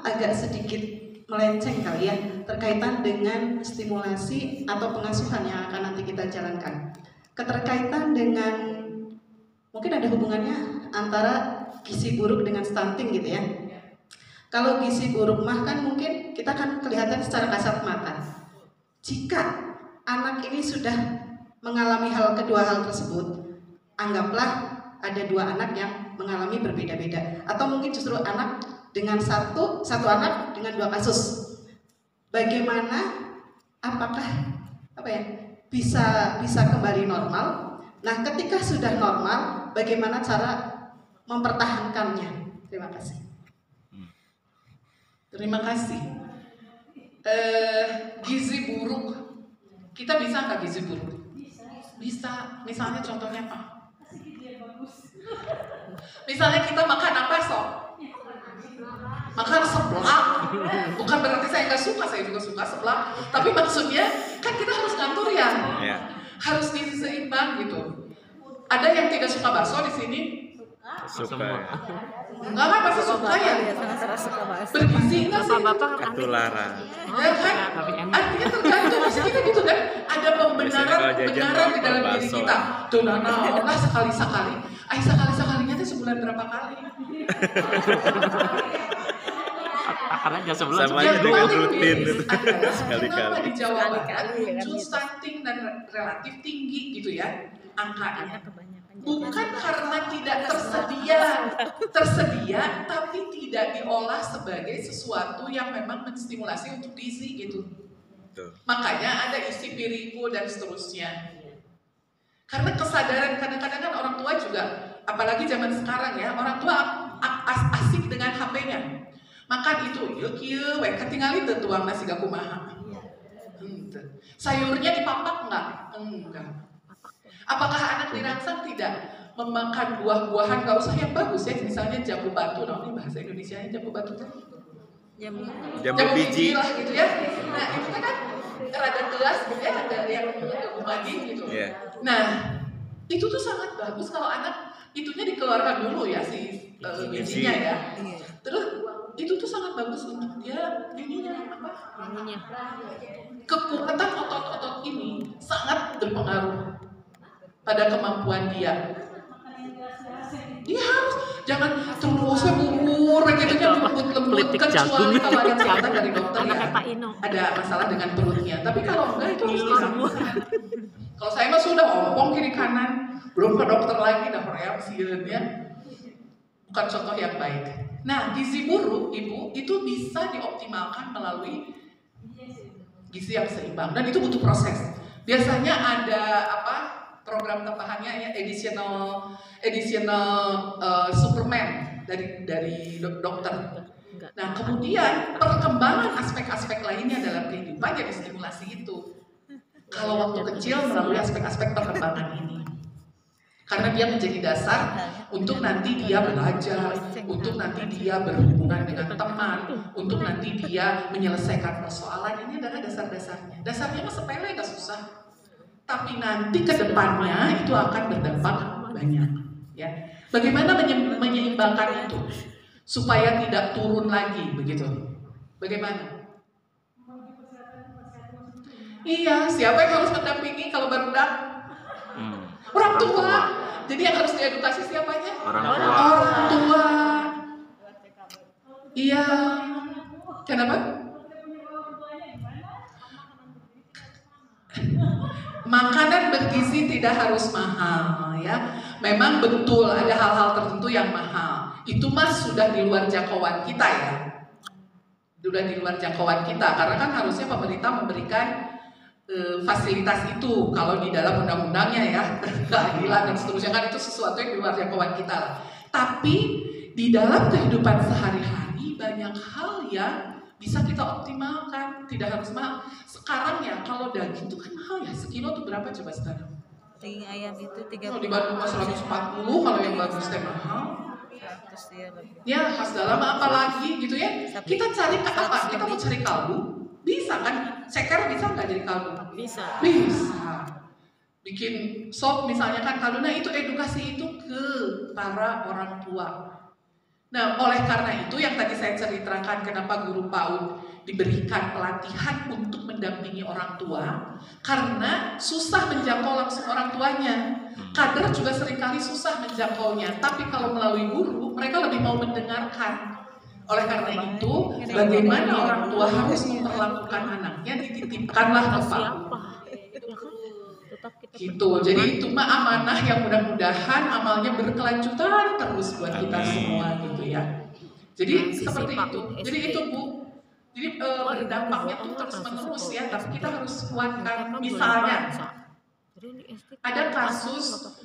agak sedikit melenceng kali ya, terkaitan dengan stimulasi atau pengasuhan yang akan nanti kita jalankan. Keterkaitan dengan mungkin ada hubungannya antara gizi buruk dengan stunting gitu ya. Kalau gizi buruk mah kan mungkin kita kan kelihatan secara kasat mata. Jika anak ini sudah mengalami kedua hal tersebut, anggaplah ada dua anak yang mengalami berbeda-beda, atau mungkin justru anak dengan satu anak dengan dua kasus. Bagaimana? Apakah bisa kembali normal? Nah, ketika sudah normal, bagaimana cara mempertahankannya? Terima kasih. Terima kasih. Gizi buruk, kita bisa nggak gizi buruk? Bisa. Misalnya contohnya apa? Misalnya kita makan apa sok? Makan seblak. Bukan berarti saya nggak suka, saya juga suka seblak. Tapi maksudnya kan kita harus ngatur ya. Harus gizi seimbang gitu. Ada yang tidak suka bakso di sini? Suka. Enggak kan, pasti suka ya. Bergizi enggak sih? Ketularan. Ya kan? Artinya tergantung masih kita gitu kan. Ada pembenaran di dalam diri kita. Tuh nah sekali-sekali. Sekali-sekalinya tuh sebulan berapa kali? Karena jam sebelas Sama aja dengan rutin itu. Sekali-kali. Kenapa di Jawa Barat Sekali-kali, muncul kan. stunting dan relatif tinggi gitu ya angkanya? Bukan karena tidak tersedia, tapi tidak diolah sebagai sesuatu yang memang menstimulasi untuk gizi gitu. Makanya ada isi piriku dan seterusnya. Karena kesadaran kadang-kadang kan orang tua juga, apalagi zaman sekarang ya, orang tua asik dengan HP-nya. Makan itu, yuk, ketinggalin tuh tuang nasi gak kumaha. Sayurnya dipapak enggak. Apakah anak dirangsang? Tidak. Memakan buah-buahan gak usah yang bagus ya, misalnya jambu batu. Nah, ini bahasa Indonesianya jambu batu tuh. Jambu biji lah gitu ya. Nah, itu kan rada gelas gitu ya, ada yang maging gitu. Nah, itu tuh sangat bagus kalau anak itunya dikeluarkan dulu ya si bijinya ya. Terus itu tuh sangat bagus untuk dia kekuatan otot-otot ini sangat berpengaruh pada kemampuan dia. Dia harus jangan terus bubur gitu lembut kecuali kalau ada catatan dari dokter ya ada masalah dengan perutnya. Tapi kalau enggak itu harus disambungkan. Kalau saya mah sudah ompong kiri kanan, belum ke dokter lagi dah reaksi ya. Bukan contoh yang baik. Nah, gizi buruk Ibu itu bisa dioptimalkan melalui gizi yang seimbang dan itu butuh proses. Biasanya ada program tambahannya ya additional suplemen dari dokter. Nah, kemudian perkembangan aspek-aspek lainnya dalam kehidupan jadi stimulasi itu. Kalau waktu kecil melalui aspek-aspek perkembangan ini. Karena dia menjadi dasar untuk nanti dia belajar, untuk nanti dia berhubungan dengan teman, untuk nanti dia menyelesaikan persoalan. Ini adalah dasar-dasarnya. Dasarnya mah sepele, gak susah. Tapi nanti ke depannya itu akan berdampak banyak. Ya. Bagaimana menyeimbangkan itu supaya tidak turun lagi begitu? Bagaimana? Iya, siapa yang harus mendampingi kalau barudak? Orang tua. Jadi yang harus diedukasi siapanya? Orang tua. Orang tua. Iya. Kenapa? Makanan bergizi tidak harus mahal ya. Memang betul ada hal-hal tertentu yang mahal. Itu mas sudah di luar jangkauan kita ya. Sudah di luar jangkauan kita karena kan harusnya pemerintah memberikan fasilitas itu kalau di dalam undang-undangnya ya keadilan dan seterusnya kan itu sesuatu yang di luar jangkauan kita lah. Tapi di dalam kehidupan sehari-hari banyak hal yang bisa kita optimalkan, tidak harus mahal. Sekarang ya kalau daging itu kan mahal ya, sekilo tuh berapa coba sekarang? Daging ayam itu 30. Kalau di Bandung mas 140, kalau yang bagus teh mahal. 100 dia lagi. Ya, pas dalam apalagi gitu ya. Kita cari apa? Kita mau cari kaldu, bisa kan? Ceker bisa nggak jadi kaldu? Bisa. Bisa. Bikin sop misalnya kan kaldu. Nah itu edukasi itu ke para orang tua. Nah oleh karena itu yang tadi saya ceritakan kenapa guru PAUD diberikan pelatihan untuk mendampingi orang tua, karena susah menjangkau langsung orang tuanya. Kader juga seringkali susah menjangkaunya, tapi kalau melalui guru mereka lebih mau mendengarkan. Oleh karena itu, bagaimana orang tua harus memperlakukan anaknya, dititipkanlah ke PAUD. Gitu. Jadi itu mah amanah yang mudah-mudahan amalnya berkelanjutan terus buat kita semua gitu ya. Jadi seperti itu. Jadi itu Bu. Jadi berdampaknya tuh terus menerus ya, tapi kita harus kuatkan. Misalnya ada kasus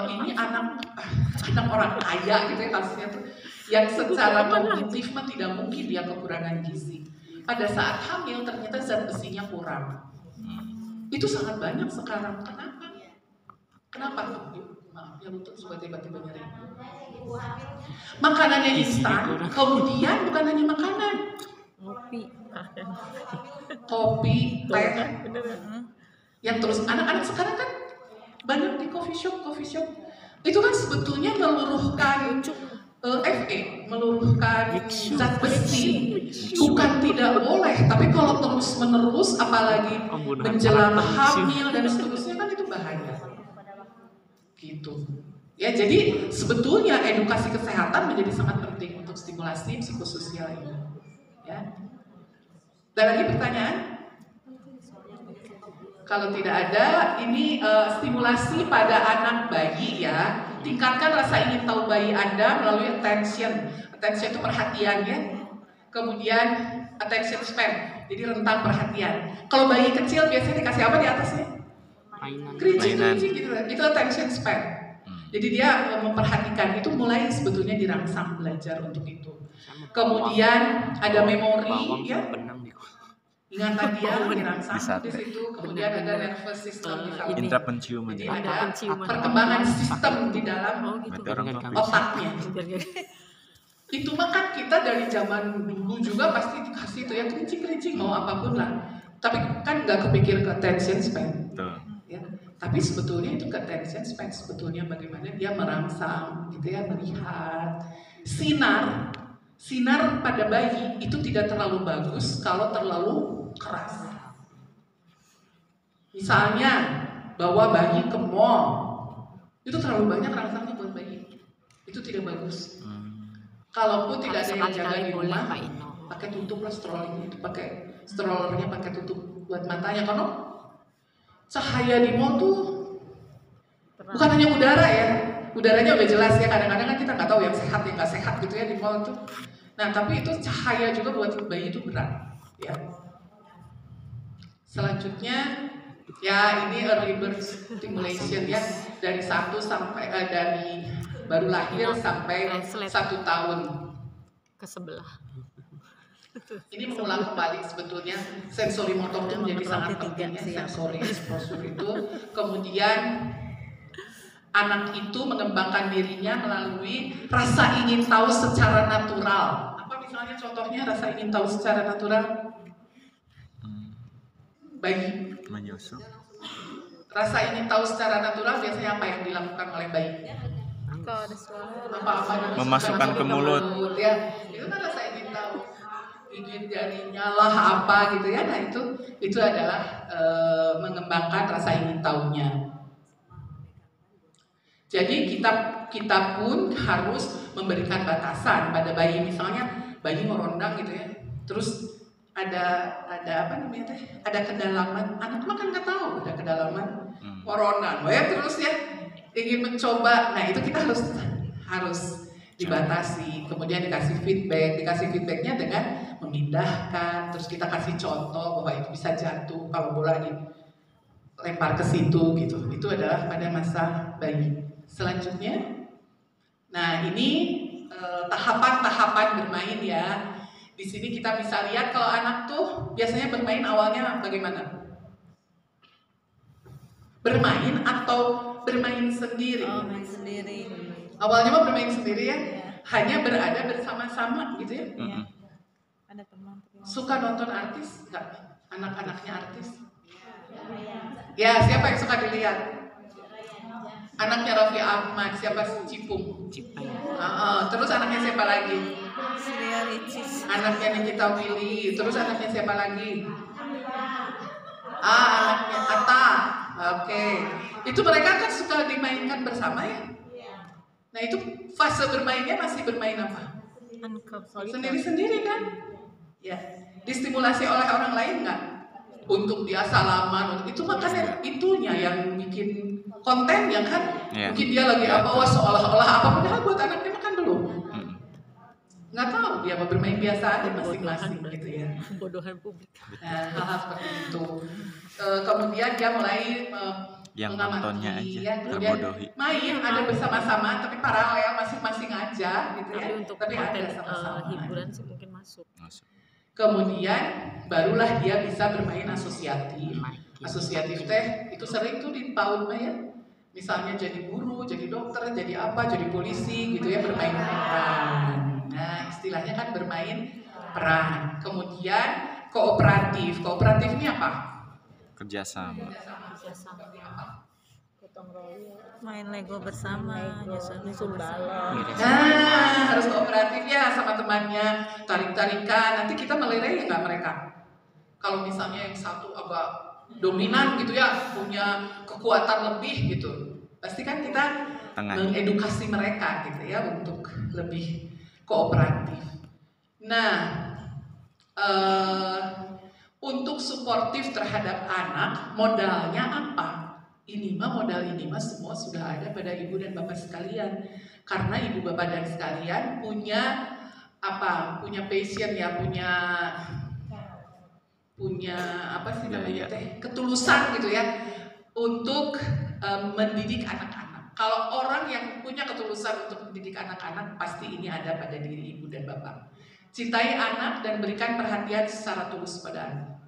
ini anak orang kaya gitu ya kasusnya tuh, yang secara kognitif mah tidak mungkin dia kekurangan gizi. Pada saat hamil ternyata zat besinya kurang. Itu sangat banyak sekarang. Kenapa? Kenapa tuh? Maaf ya lutut suka tiba-tiba nyeri. Makanannya instan, kemudian bukan hanya makanan. Kopi, teh. Yang terus anak-anak sekarang kan banyak di coffee shop. Itu kan sebetulnya meluruhkan meluruhkan zat besi. Bukan tidak boleh, tapi kalau terus menerus apalagi menjelang hamil dan seterusnya kan itu bahaya. Gitu. Ya, jadi sebetulnya edukasi kesehatan menjadi sangat penting untuk stimulasi psikososial ini. Ya. Ada lagi pertanyaan? Kalau tidak ada, ini stimulasi pada anak bayi ya. Tingkatkan rasa ingin tahu bayi Anda melalui attention. Attention itu perhatian ya. Kemudian attention span, jadi rentang perhatian. Kalau bayi kecil biasanya dikasih apa di atasnya? Kerincing gitu. Itu attention span. Jadi dia memperhatikan, itu mulai sebetulnya dirangsang belajar untuk itu. Kemudian ada memori ya. Ingatan dia dirangsang di situ, kemudian ada nervous system di sana. Indra penciuman. Jadi ada perkembangan sistem di dalam otaknya. Itu mah kan kita dari zaman dulu juga pasti dikasih itu ya kerincing mau apapun lah. Tapi kan nggak kepikir ke attention span. Ya. Tapi sebetulnya itu ke attention span sebetulnya bagaimana dia merangsang, gitu ya, melihat sinar pada bayi itu tidak terlalu bagus kalau terlalu keras. Misalnya bawa bayi ke mall, itu terlalu banyak rangsangnya buat bayi, itu tidak bagus. Kalaupun tidak ada yang jaga di rumah, pakai tutuplah strollernya, itu pakai strollernya pakai tutup buat matanya, karena cahaya di mall tuh bukan hanya udara ya, udaranya udah jelas ya, kadang-kadang kan kita nggak tahu yang sehat yang nggak sehat gitu ya di mall tuh. Nah tapi itu cahaya juga buat bayi itu berat ya. Selanjutnya ya ini early birth stimulation ya, dari 1 sampai dari baru lahir sampai 1 tahun ke sebelah. Ini mengulang kembali sebetulnya sensori motor itu menjadi sangat penting ya, sensori exposure itu. Kemudian anak itu mengembangkan dirinya melalui rasa ingin tahu secara natural. Apa misalnya contohnya rasa ingin tahu secara natural? Bayi Menyusu. rasa ingin tahu secara natural biasanya apa yang dilakukan oleh bayi? Kalau ada suara Apa-apa Memasukkan ke mulut. ya. Itu kan rasa ingin tahu, gigit jarinya lah apa gitu ya. Nah itu adalah mengembangkan rasa ingin tahunya. Jadi kita pun harus memberikan batasan pada bayi. Misalnya bayi merondang gitu ya, terus ada apa namanya teh? Ada kedalaman. Anak mah kan nggak tahu ada kedalaman. Merondang, ya terus ya ingin mencoba. Nah itu kita harus dibatasi. Kemudian dikasih feedbacknya dengan memindahkan. Terus kita kasih contoh bahwa itu bisa jatuh kalau bola dilempar ke situ gitu. Itu adalah pada masa bayi. Selanjutnya, nah ini tahapan-tahapan bermain ya. Di sini kita bisa lihat kalau anak tuh biasanya bermain awalnya bagaimana? Bermain atau bermain sendiri? main sendiri. Awalnya mah bermain sendiri ya, hanya berada bersama-sama gitu ya. Iya. Ada teman. Suka nonton artis nggak? Anak-anaknya artis? Ya, siapa yang suka dilihat? Anaknya Raffi Ahmad, siapa? Cipung. Terus anaknya siapa lagi? Surya Ricis. Anaknya Nikita Willy. Terus anaknya siapa lagi? Anaknya Atta. Oke. Itu mereka kan suka dimainkan bersama ya? Nah itu fase bermainnya masih bermain apa? Sendiri-sendiri kan? Ya. Distimulasi oleh orang lain nggak? Untuk dia salaman, itu makanya itunya yang bikin kontennya kan? Iya. Mungkin dia lagi apa, wah seolah-olah apa, padahal buat anaknya makan belum. Nggak tahu, dia mau bermain biasa aja masing-masing gitu ya. Bodohan publik. Nah, hal-hal seperti itu. Kemudian dia mulai Yang mengamati, nontonnya aja, ya, kemudian terbodohi. main ada bersama-sama, tapi paralel masing-masing aja gitu ya. Tapi untuk Tapi ada konten sama-sama. hiburan sih mungkin masuk. Kemudian barulah dia bisa bermain asosiatif. Asosiatif teh itu sering tuh di PAUD ya. Misalnya jadi guru, jadi dokter, jadi apa, jadi polisi gitu ya, bermain peran. Nah, istilahnya kan bermain peran. Kemudian kooperatif. Kooperatif ini apa? Kerjasama. Main Lego bersama, nyusun balon. Nah, harus kooperatif ya sama temannya, tarik-tarikan. Nanti kita melerai nggak mereka? Kalau misalnya yang satu agak dominan gitu ya, punya kekuatan lebih gitu, pasti kan kita mengedukasi mereka gitu ya untuk lebih kooperatif. Nah, untuk suportif terhadap anak, modalnya apa? Modal ini semua sudah ada pada ibu dan bapak sekalian. Karena ibu bapak dan sekalian punya apa? Punya passion ya, punya apa sih namanya teh? Ketulusan gitu ya untuk mendidik anak-anak. Kalau orang yang punya ketulusan untuk mendidik anak-anak, pasti ini ada pada diri ibu dan bapak. Cintai anak dan berikan perhatian secara tulus pada anak.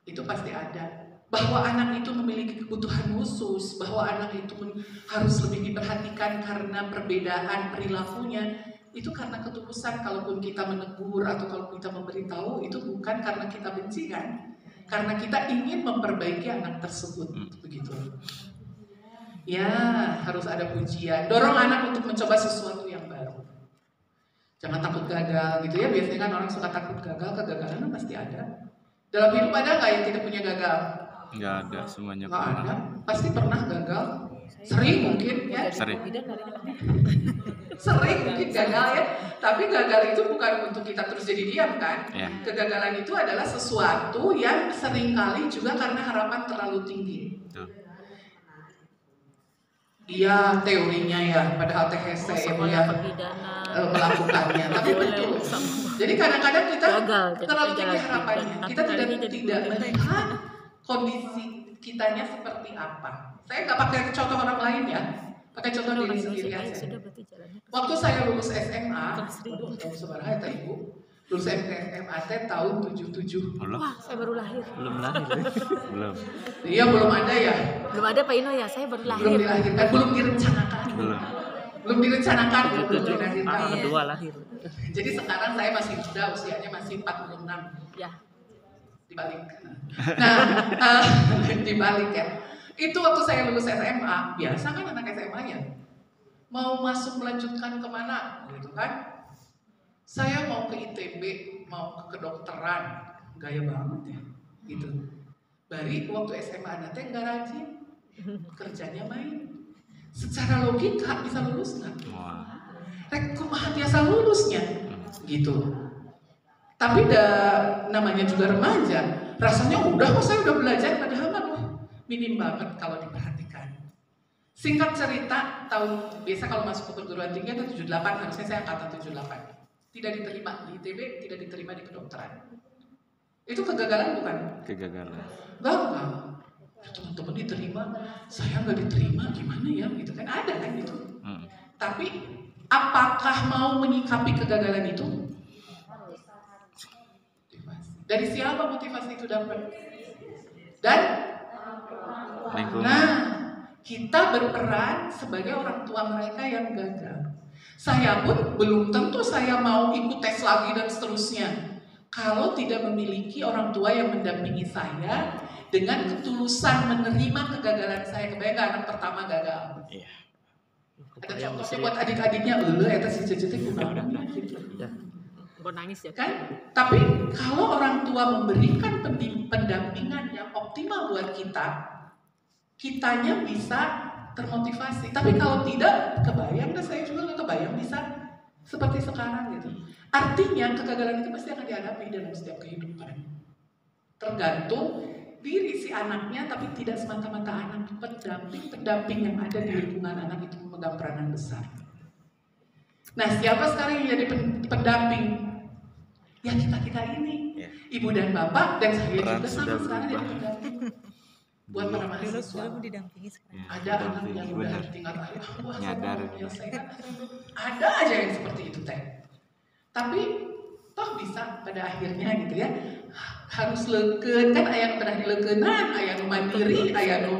Itu pasti ada. Bahwa anak itu memiliki kebutuhan khusus, bahwa anak itu harus lebih diperhatikan karena perbedaan perilakunya, itu karena ketulusan. Kalaupun kita menegur atau kalau kita memberitahu, itu bukan karena kita benci kan, karena kita ingin memperbaiki anak tersebut, begitu. Ya, harus ada pujian. Dorong anak untuk mencoba sesuatu yang baru. Jangan takut gagal gitu ya. Biasanya kan orang suka takut gagal, kegagalan pasti ada. Dalam hidup ada nggak yang tidak punya gagal? Nggak ada, semuanya Nggak pernah. ada, pasti pernah gagal. Sering mungkin ya. Sering. Sering mungkin gagal ya. Tapi gagal itu bukan untuk kita terus jadi diam kan. Ya. Kegagalan itu adalah sesuatu yang seringkali juga karena harapan terlalu tinggi. Iya teorinya ya, padahal THC ya melakukannya, tapi betul. Jadi kadang-kadang kita terlalu tinggi harapannya, kita tidak melihat kondisi kitanya seperti apa. Saya nggak pakai contoh orang lain ya, pakai contoh diri sendiri aja. Waktu saya lulus SMA, tahun seberapa ya ibu? Lulus SMA tahun 77. Wah, saya baru lahir. Belum lahir. Belum. Iya belum ada ya. Belum ada Pak Ino ya, saya baru lahir. Belum dilahirkan, belum direncanakan. Belum direncanakan, belum dilahirkan. Kedua lahir. Jadi sekarang saya masih muda, usianya masih 46. Ya. Dibalik. Nah, dibalik ya. Itu waktu saya lulus SMA, biasa kan anak SMA ya. Mau masuk melanjutkan kemana, gitu kan? Saya mau ke ITB, mau ke kedokteran, gaya banget ya, gitu. Bari waktu SMA nanti nggak rajin, kerjanya main. Secara logika bisa lulus nggak? Rek kumaha biasa lulusnya, gitu. Tapi namanya juga remaja, rasanya udah kok saya udah belajar, padahal mah minim banget kalau diperhatikan. Singkat cerita, biasa kalau masuk ke perguruan tinggi itu 78, harusnya saya angkatan 78. Tidak diterima di ITB, tidak diterima di kedokteran. Itu kegagalan bukan? Kegagalan. Gagal. Teman-teman diterima, saya nggak diterima, gimana ya? Gitu kan ada kan gitu. Tapi apakah mau menyikapi kegagalan itu? Dari siapa motivasi itu dapat? Dan lingkungan. nah, kita berperan sebagai orang tua mereka yang gagal. Saya pun belum tentu saya mau ikut tes lagi dan seterusnya kalau tidak memiliki orang tua yang mendampingi saya dengan ketulusan menerima kegagalan saya. Kebayang gak anak pertama gagal? Iya. Ada contohnya buat adik-adiknya, eta si cecete kumaha gitu. Gue nangis ya. Kan? Tapi kalau orang tua memberikan pendampingan yang optimal buat kita, kitanya bisa termotivasi. Tapi kalau tidak, kebayang deh, saya juga nggak kebayang bisa seperti sekarang gitu. Artinya kegagalan itu pasti akan dihadapi dalam setiap kehidupan. Tergantung diri si anaknya, tapi tidak semata-mata anak. Pendamping yang ada di lingkungan anak itu memegang peranan besar. Nah, siapa sekarang yang jadi pendamping? Ya kita ini, Ya. ibu dan bapak dan saya Peran juga sama sudah sekarang jadi berubah. pendamping buat para Dulu mahasiswa. mau didampingi sekarang. Ya, Ada anak yang udah benar. tinggal ayah, wah saya Nyadar. mau menyelesaikan. Ada aja yang seperti itu teh. Tapi toh bisa pada akhirnya gitu ya. Harus leukeun kan aya nu pernah dileukeunnan, aya nu mandiri, aya nu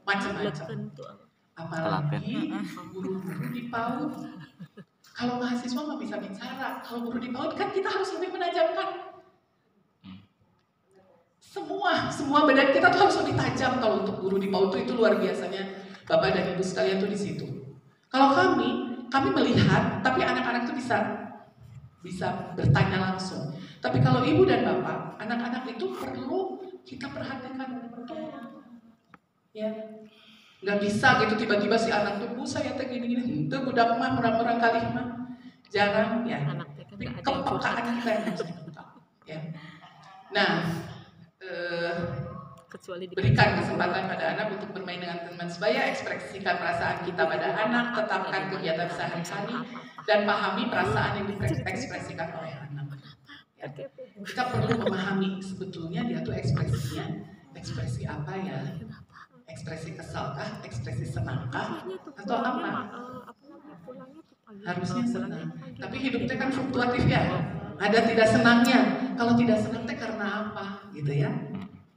macam-macam. Leken tuh apa? Apalagi guru-guru di PAUD. Kalau mahasiswa nggak bisa bicara, kalau guru di PAUD kan kita harus lebih menajamkan. Semua badan kita tuh harus lebih tajam kalau untuk guru di PAUD itu luar biasanya Bapak dan Ibu sekalian tuh di situ. Kalau kami melihat, tapi anak-anak tuh bisa bertanya langsung. Tapi kalau ibu dan bapak, anak-anak itu perlu kita perhatikan betul. Ya, nggak bisa gitu tiba-tiba si anak tuh, bu saya teh gini-gini, itu budak mah murah-murah kali mah, jarang ya. Anak teh kan Tapi nggak ada yang kepekaan kita yang harus dibuka. Ya. Nah, kecuali di berikan kesempatan pada anak untuk bermain dengan teman sebaya, ekspresikan perasaan kita pada anak, tetapkan kegiatan sehari-hari, dan pahami perasaan yang diekspresikan oleh anak. Ya. Kita perlu memahami sebetulnya dia tuh ekspresinya, ekspresi apa ya? Ekspresi kesalkah, ekspresi senangkah, atau apa? Harusnya senang. Tapi hidupnya kan fluktuatif ya. Ada tidak senangnya. Kalau tidak senang teh karena apa? Gitu ya.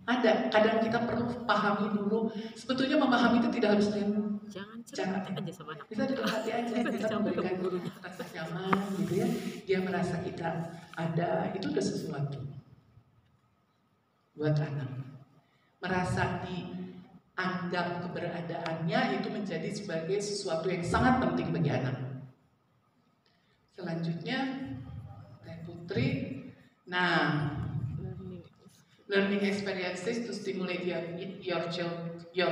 Ada. Kadang kita perlu pahami dulu. Sebetulnya memahami itu tidak harus dengan Jangan cerita aja sama anak. bisa dekati aja, kita memberikan rasa nyaman gitu ya. Dia merasa kita ada, itu udah sesuatu buat anak. Merasa dianggap keberadaannya itu menjadi sebagai sesuatu yang sangat penting bagi anak. Selanjutnya, Teh Putri. Nah, learning experiences to stimulate your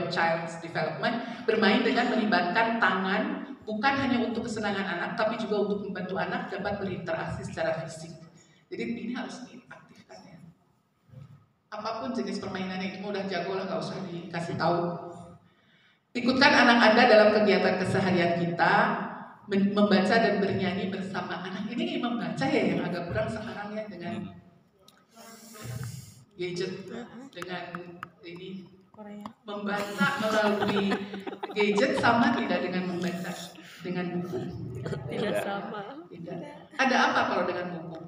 child's development, bermain dengan melibatkan tangan, bukan hanya untuk kesenangan anak, tapi juga untuk membantu anak dapat berinteraksi secara fisik. Jadi ini harus diaktifkan ya. Apapun jenis permainannya, itu udah jago lah, nggak usah dikasih tahu. Ikutkan anak Anda dalam kegiatan keseharian kita, membaca dan bernyanyi bersama anak. Ini membaca ya yang agak kurang sekarang ya dengan gadget, dengan ini Korea. membaca melalui gadget sama tidak dengan membaca dengan buku? Tidak sama. Tidak. Ada apa kalau dengan buku?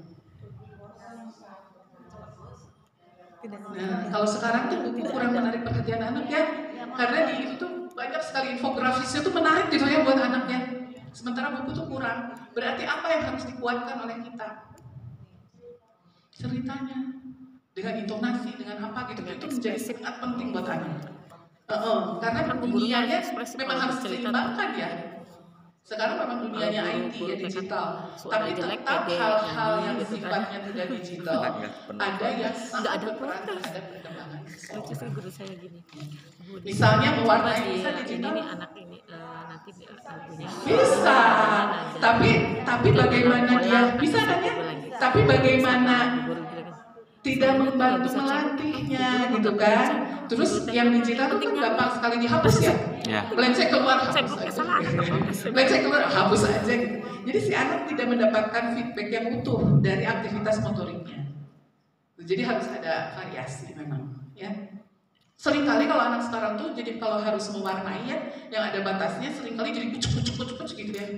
Tidak. Nah, kalau sekarang tuh buku kurang menarik perhatian anak ya, karena di itu tuh banyak sekali infografisnya tuh menarik gitu ya buat anaknya. Sementara buku tuh kurang. Berarti apa yang harus dikuatkan oleh kita? Ceritanya, dengan intonasi, dengan apa gitu, itu menjadi sangat penting buat anak. Karena dunianya memang harus diseimbangkan ya. Sekarang memang dunianya IT ya, digital. Tapi tetap hal-hal yang sifatnya tidak digital, ada yang sangat berperan terhadap perkembangan Lucu sih seseorang. guru saya gini. Bu, Misalnya di- mewarnai di- bisa ini digital. nih anak ini nanti lagunya. Bisa, tapi bagaimana dia bisa kan ya? Tapi bagaimana Guru bilang, tidak membantu melatihnya gitu kan? Terus yang digital itu kan gampang sekali dihapus ya. Ya. Melenceng keluar, saya hapus kok aja. salah anak apa? Melenceng keluar, hapus aja. Gitu. Jadi si anak tidak mendapatkan feedback yang utuh dari aktivitas motoriknya. Jadi harus ada variasi memang, ya. Seringkali kalau anak sekarang tuh jadi kalau harus mewarnai ya, yang ada batasnya seringkali jadi kucuk gitu ya.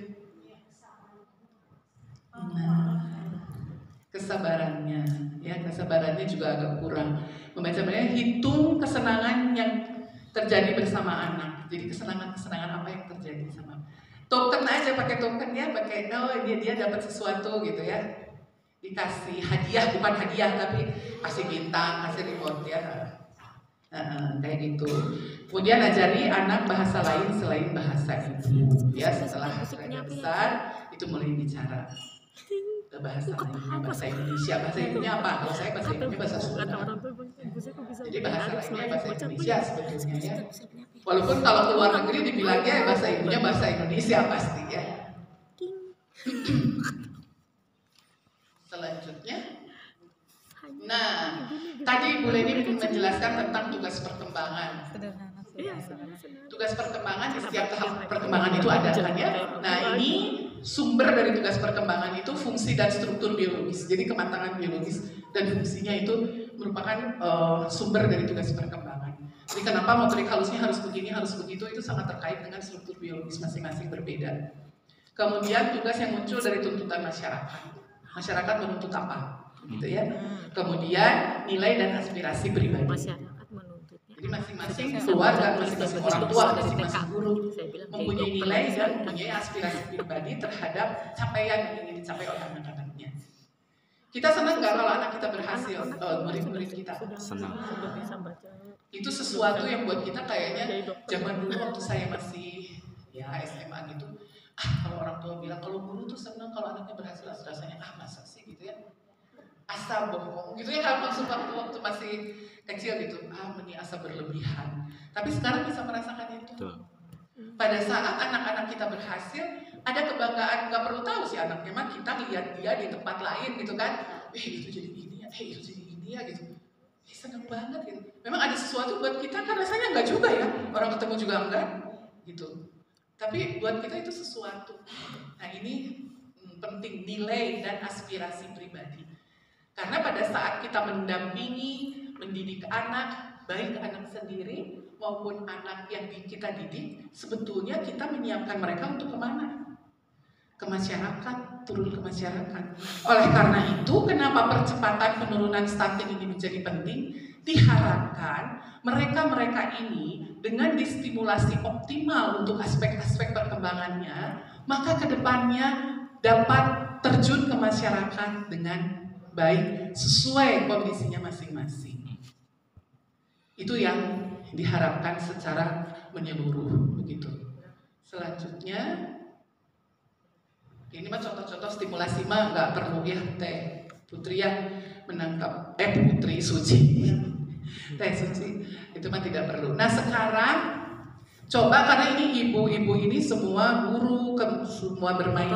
Nah, kesabarannya juga agak kurang. Membaca hitung kesenangan terjadi bersama anak. Jadi kesenangan-kesenangan apa yang terjadi sama token aja, pakai token ya, pakai dia dapat sesuatu gitu ya, dikasih hadiah, bukan hadiah tapi kasih bintang, kasih reward ya, kayak gitu. Kemudian ajari anak bahasa lain selain bahasa ibu ya, setelah mereka besar itu mulai bicara bahasa lainnya, bahasa Indonesia. Bahasa ibunya apa? Kalau saya bahasa ibunya bahasa Sunda. Jadi bahasa lainnya bahasa Indonesia sebetulnya ya. Walaupun kalau ke luar negeri dibilangnya bahasa ibunya bahasa Indonesia pasti ya. Selanjutnya, nah tadi Bu Leni menjelaskan tentang tugas perkembangan. Tugas perkembangan di setiap tahap perkembangan itu ada kan ya. Nah ini sumber dari tugas perkembangan itu fungsi dan struktur biologis. Jadi kematangan biologis dan fungsinya itu merupakan sumber dari tugas perkembangan. Jadi kenapa motorik halusnya harus begini, harus begitu, itu sangat terkait dengan struktur biologis masing-masing berbeda. Kemudian tugas yang muncul dari tuntutan masyarakat. Masyarakat menuntut apa? Gitu ya. Kemudian nilai dan aspirasi pribadi. Masyarakat menuntutnya. Jadi masing-masing keluarga, masing-masing orang tua, masing-masing guru mempunyai nilai dan mempunyai aspirasi pribadi terhadap capaian yang ingin dicapai oleh anak-anaknya. Kita senang nggak kalau anak kita berhasil, murid-murid kita? Senang. Itu sesuatu yang buat kita kayaknya zaman dulu waktu saya masih ya SMA gitu. Kalau orang tua bilang kalau guru tuh senang kalau anaknya berhasil, rasanya masa sih gitu ya. Asa bohong gitu ya, maksud waktu masih kecil gitu, ini asa berlebihan. Tapi sekarang bisa merasakan itu. Pada saat anak-anak kita berhasil, ada kebanggaan, nggak perlu tahu sih anaknya, mah kita lihat dia di tempat lain gitu kan, itu jadi gini ya, itu jadi gini ya gitu, seneng banget gitu. Memang ada sesuatu buat kita kan rasanya nggak juga ya, orang ketemu juga enggak gitu. Tapi buat kita itu sesuatu. Nah ini penting, nilai dan aspirasi pribadi. Karena pada saat kita mendampingi, mendidik anak, baik anak sendiri maupun anak yang kita didik, sebetulnya kita menyiapkan mereka untuk kemana? Ke masyarakat, turun ke masyarakat. Oleh karena itu, kenapa percepatan penurunan stunting ini menjadi penting? Diharapkan mereka-mereka ini dengan distimulasi optimal untuk aspek-aspek perkembangannya, maka kedepannya dapat terjun ke masyarakat dengan baik sesuai kondisinya masing-masing. Itu yang diharapkan secara menyeluruh begitu. Selanjutnya, ini mah contoh-contoh stimulasi mah nggak perlu ya Teh Putri yang menangkap Putri Suci, Teh Suci itu mah tidak perlu. Nah sekarang coba, karena ini ibu-ibu ini semua guru, semua bermain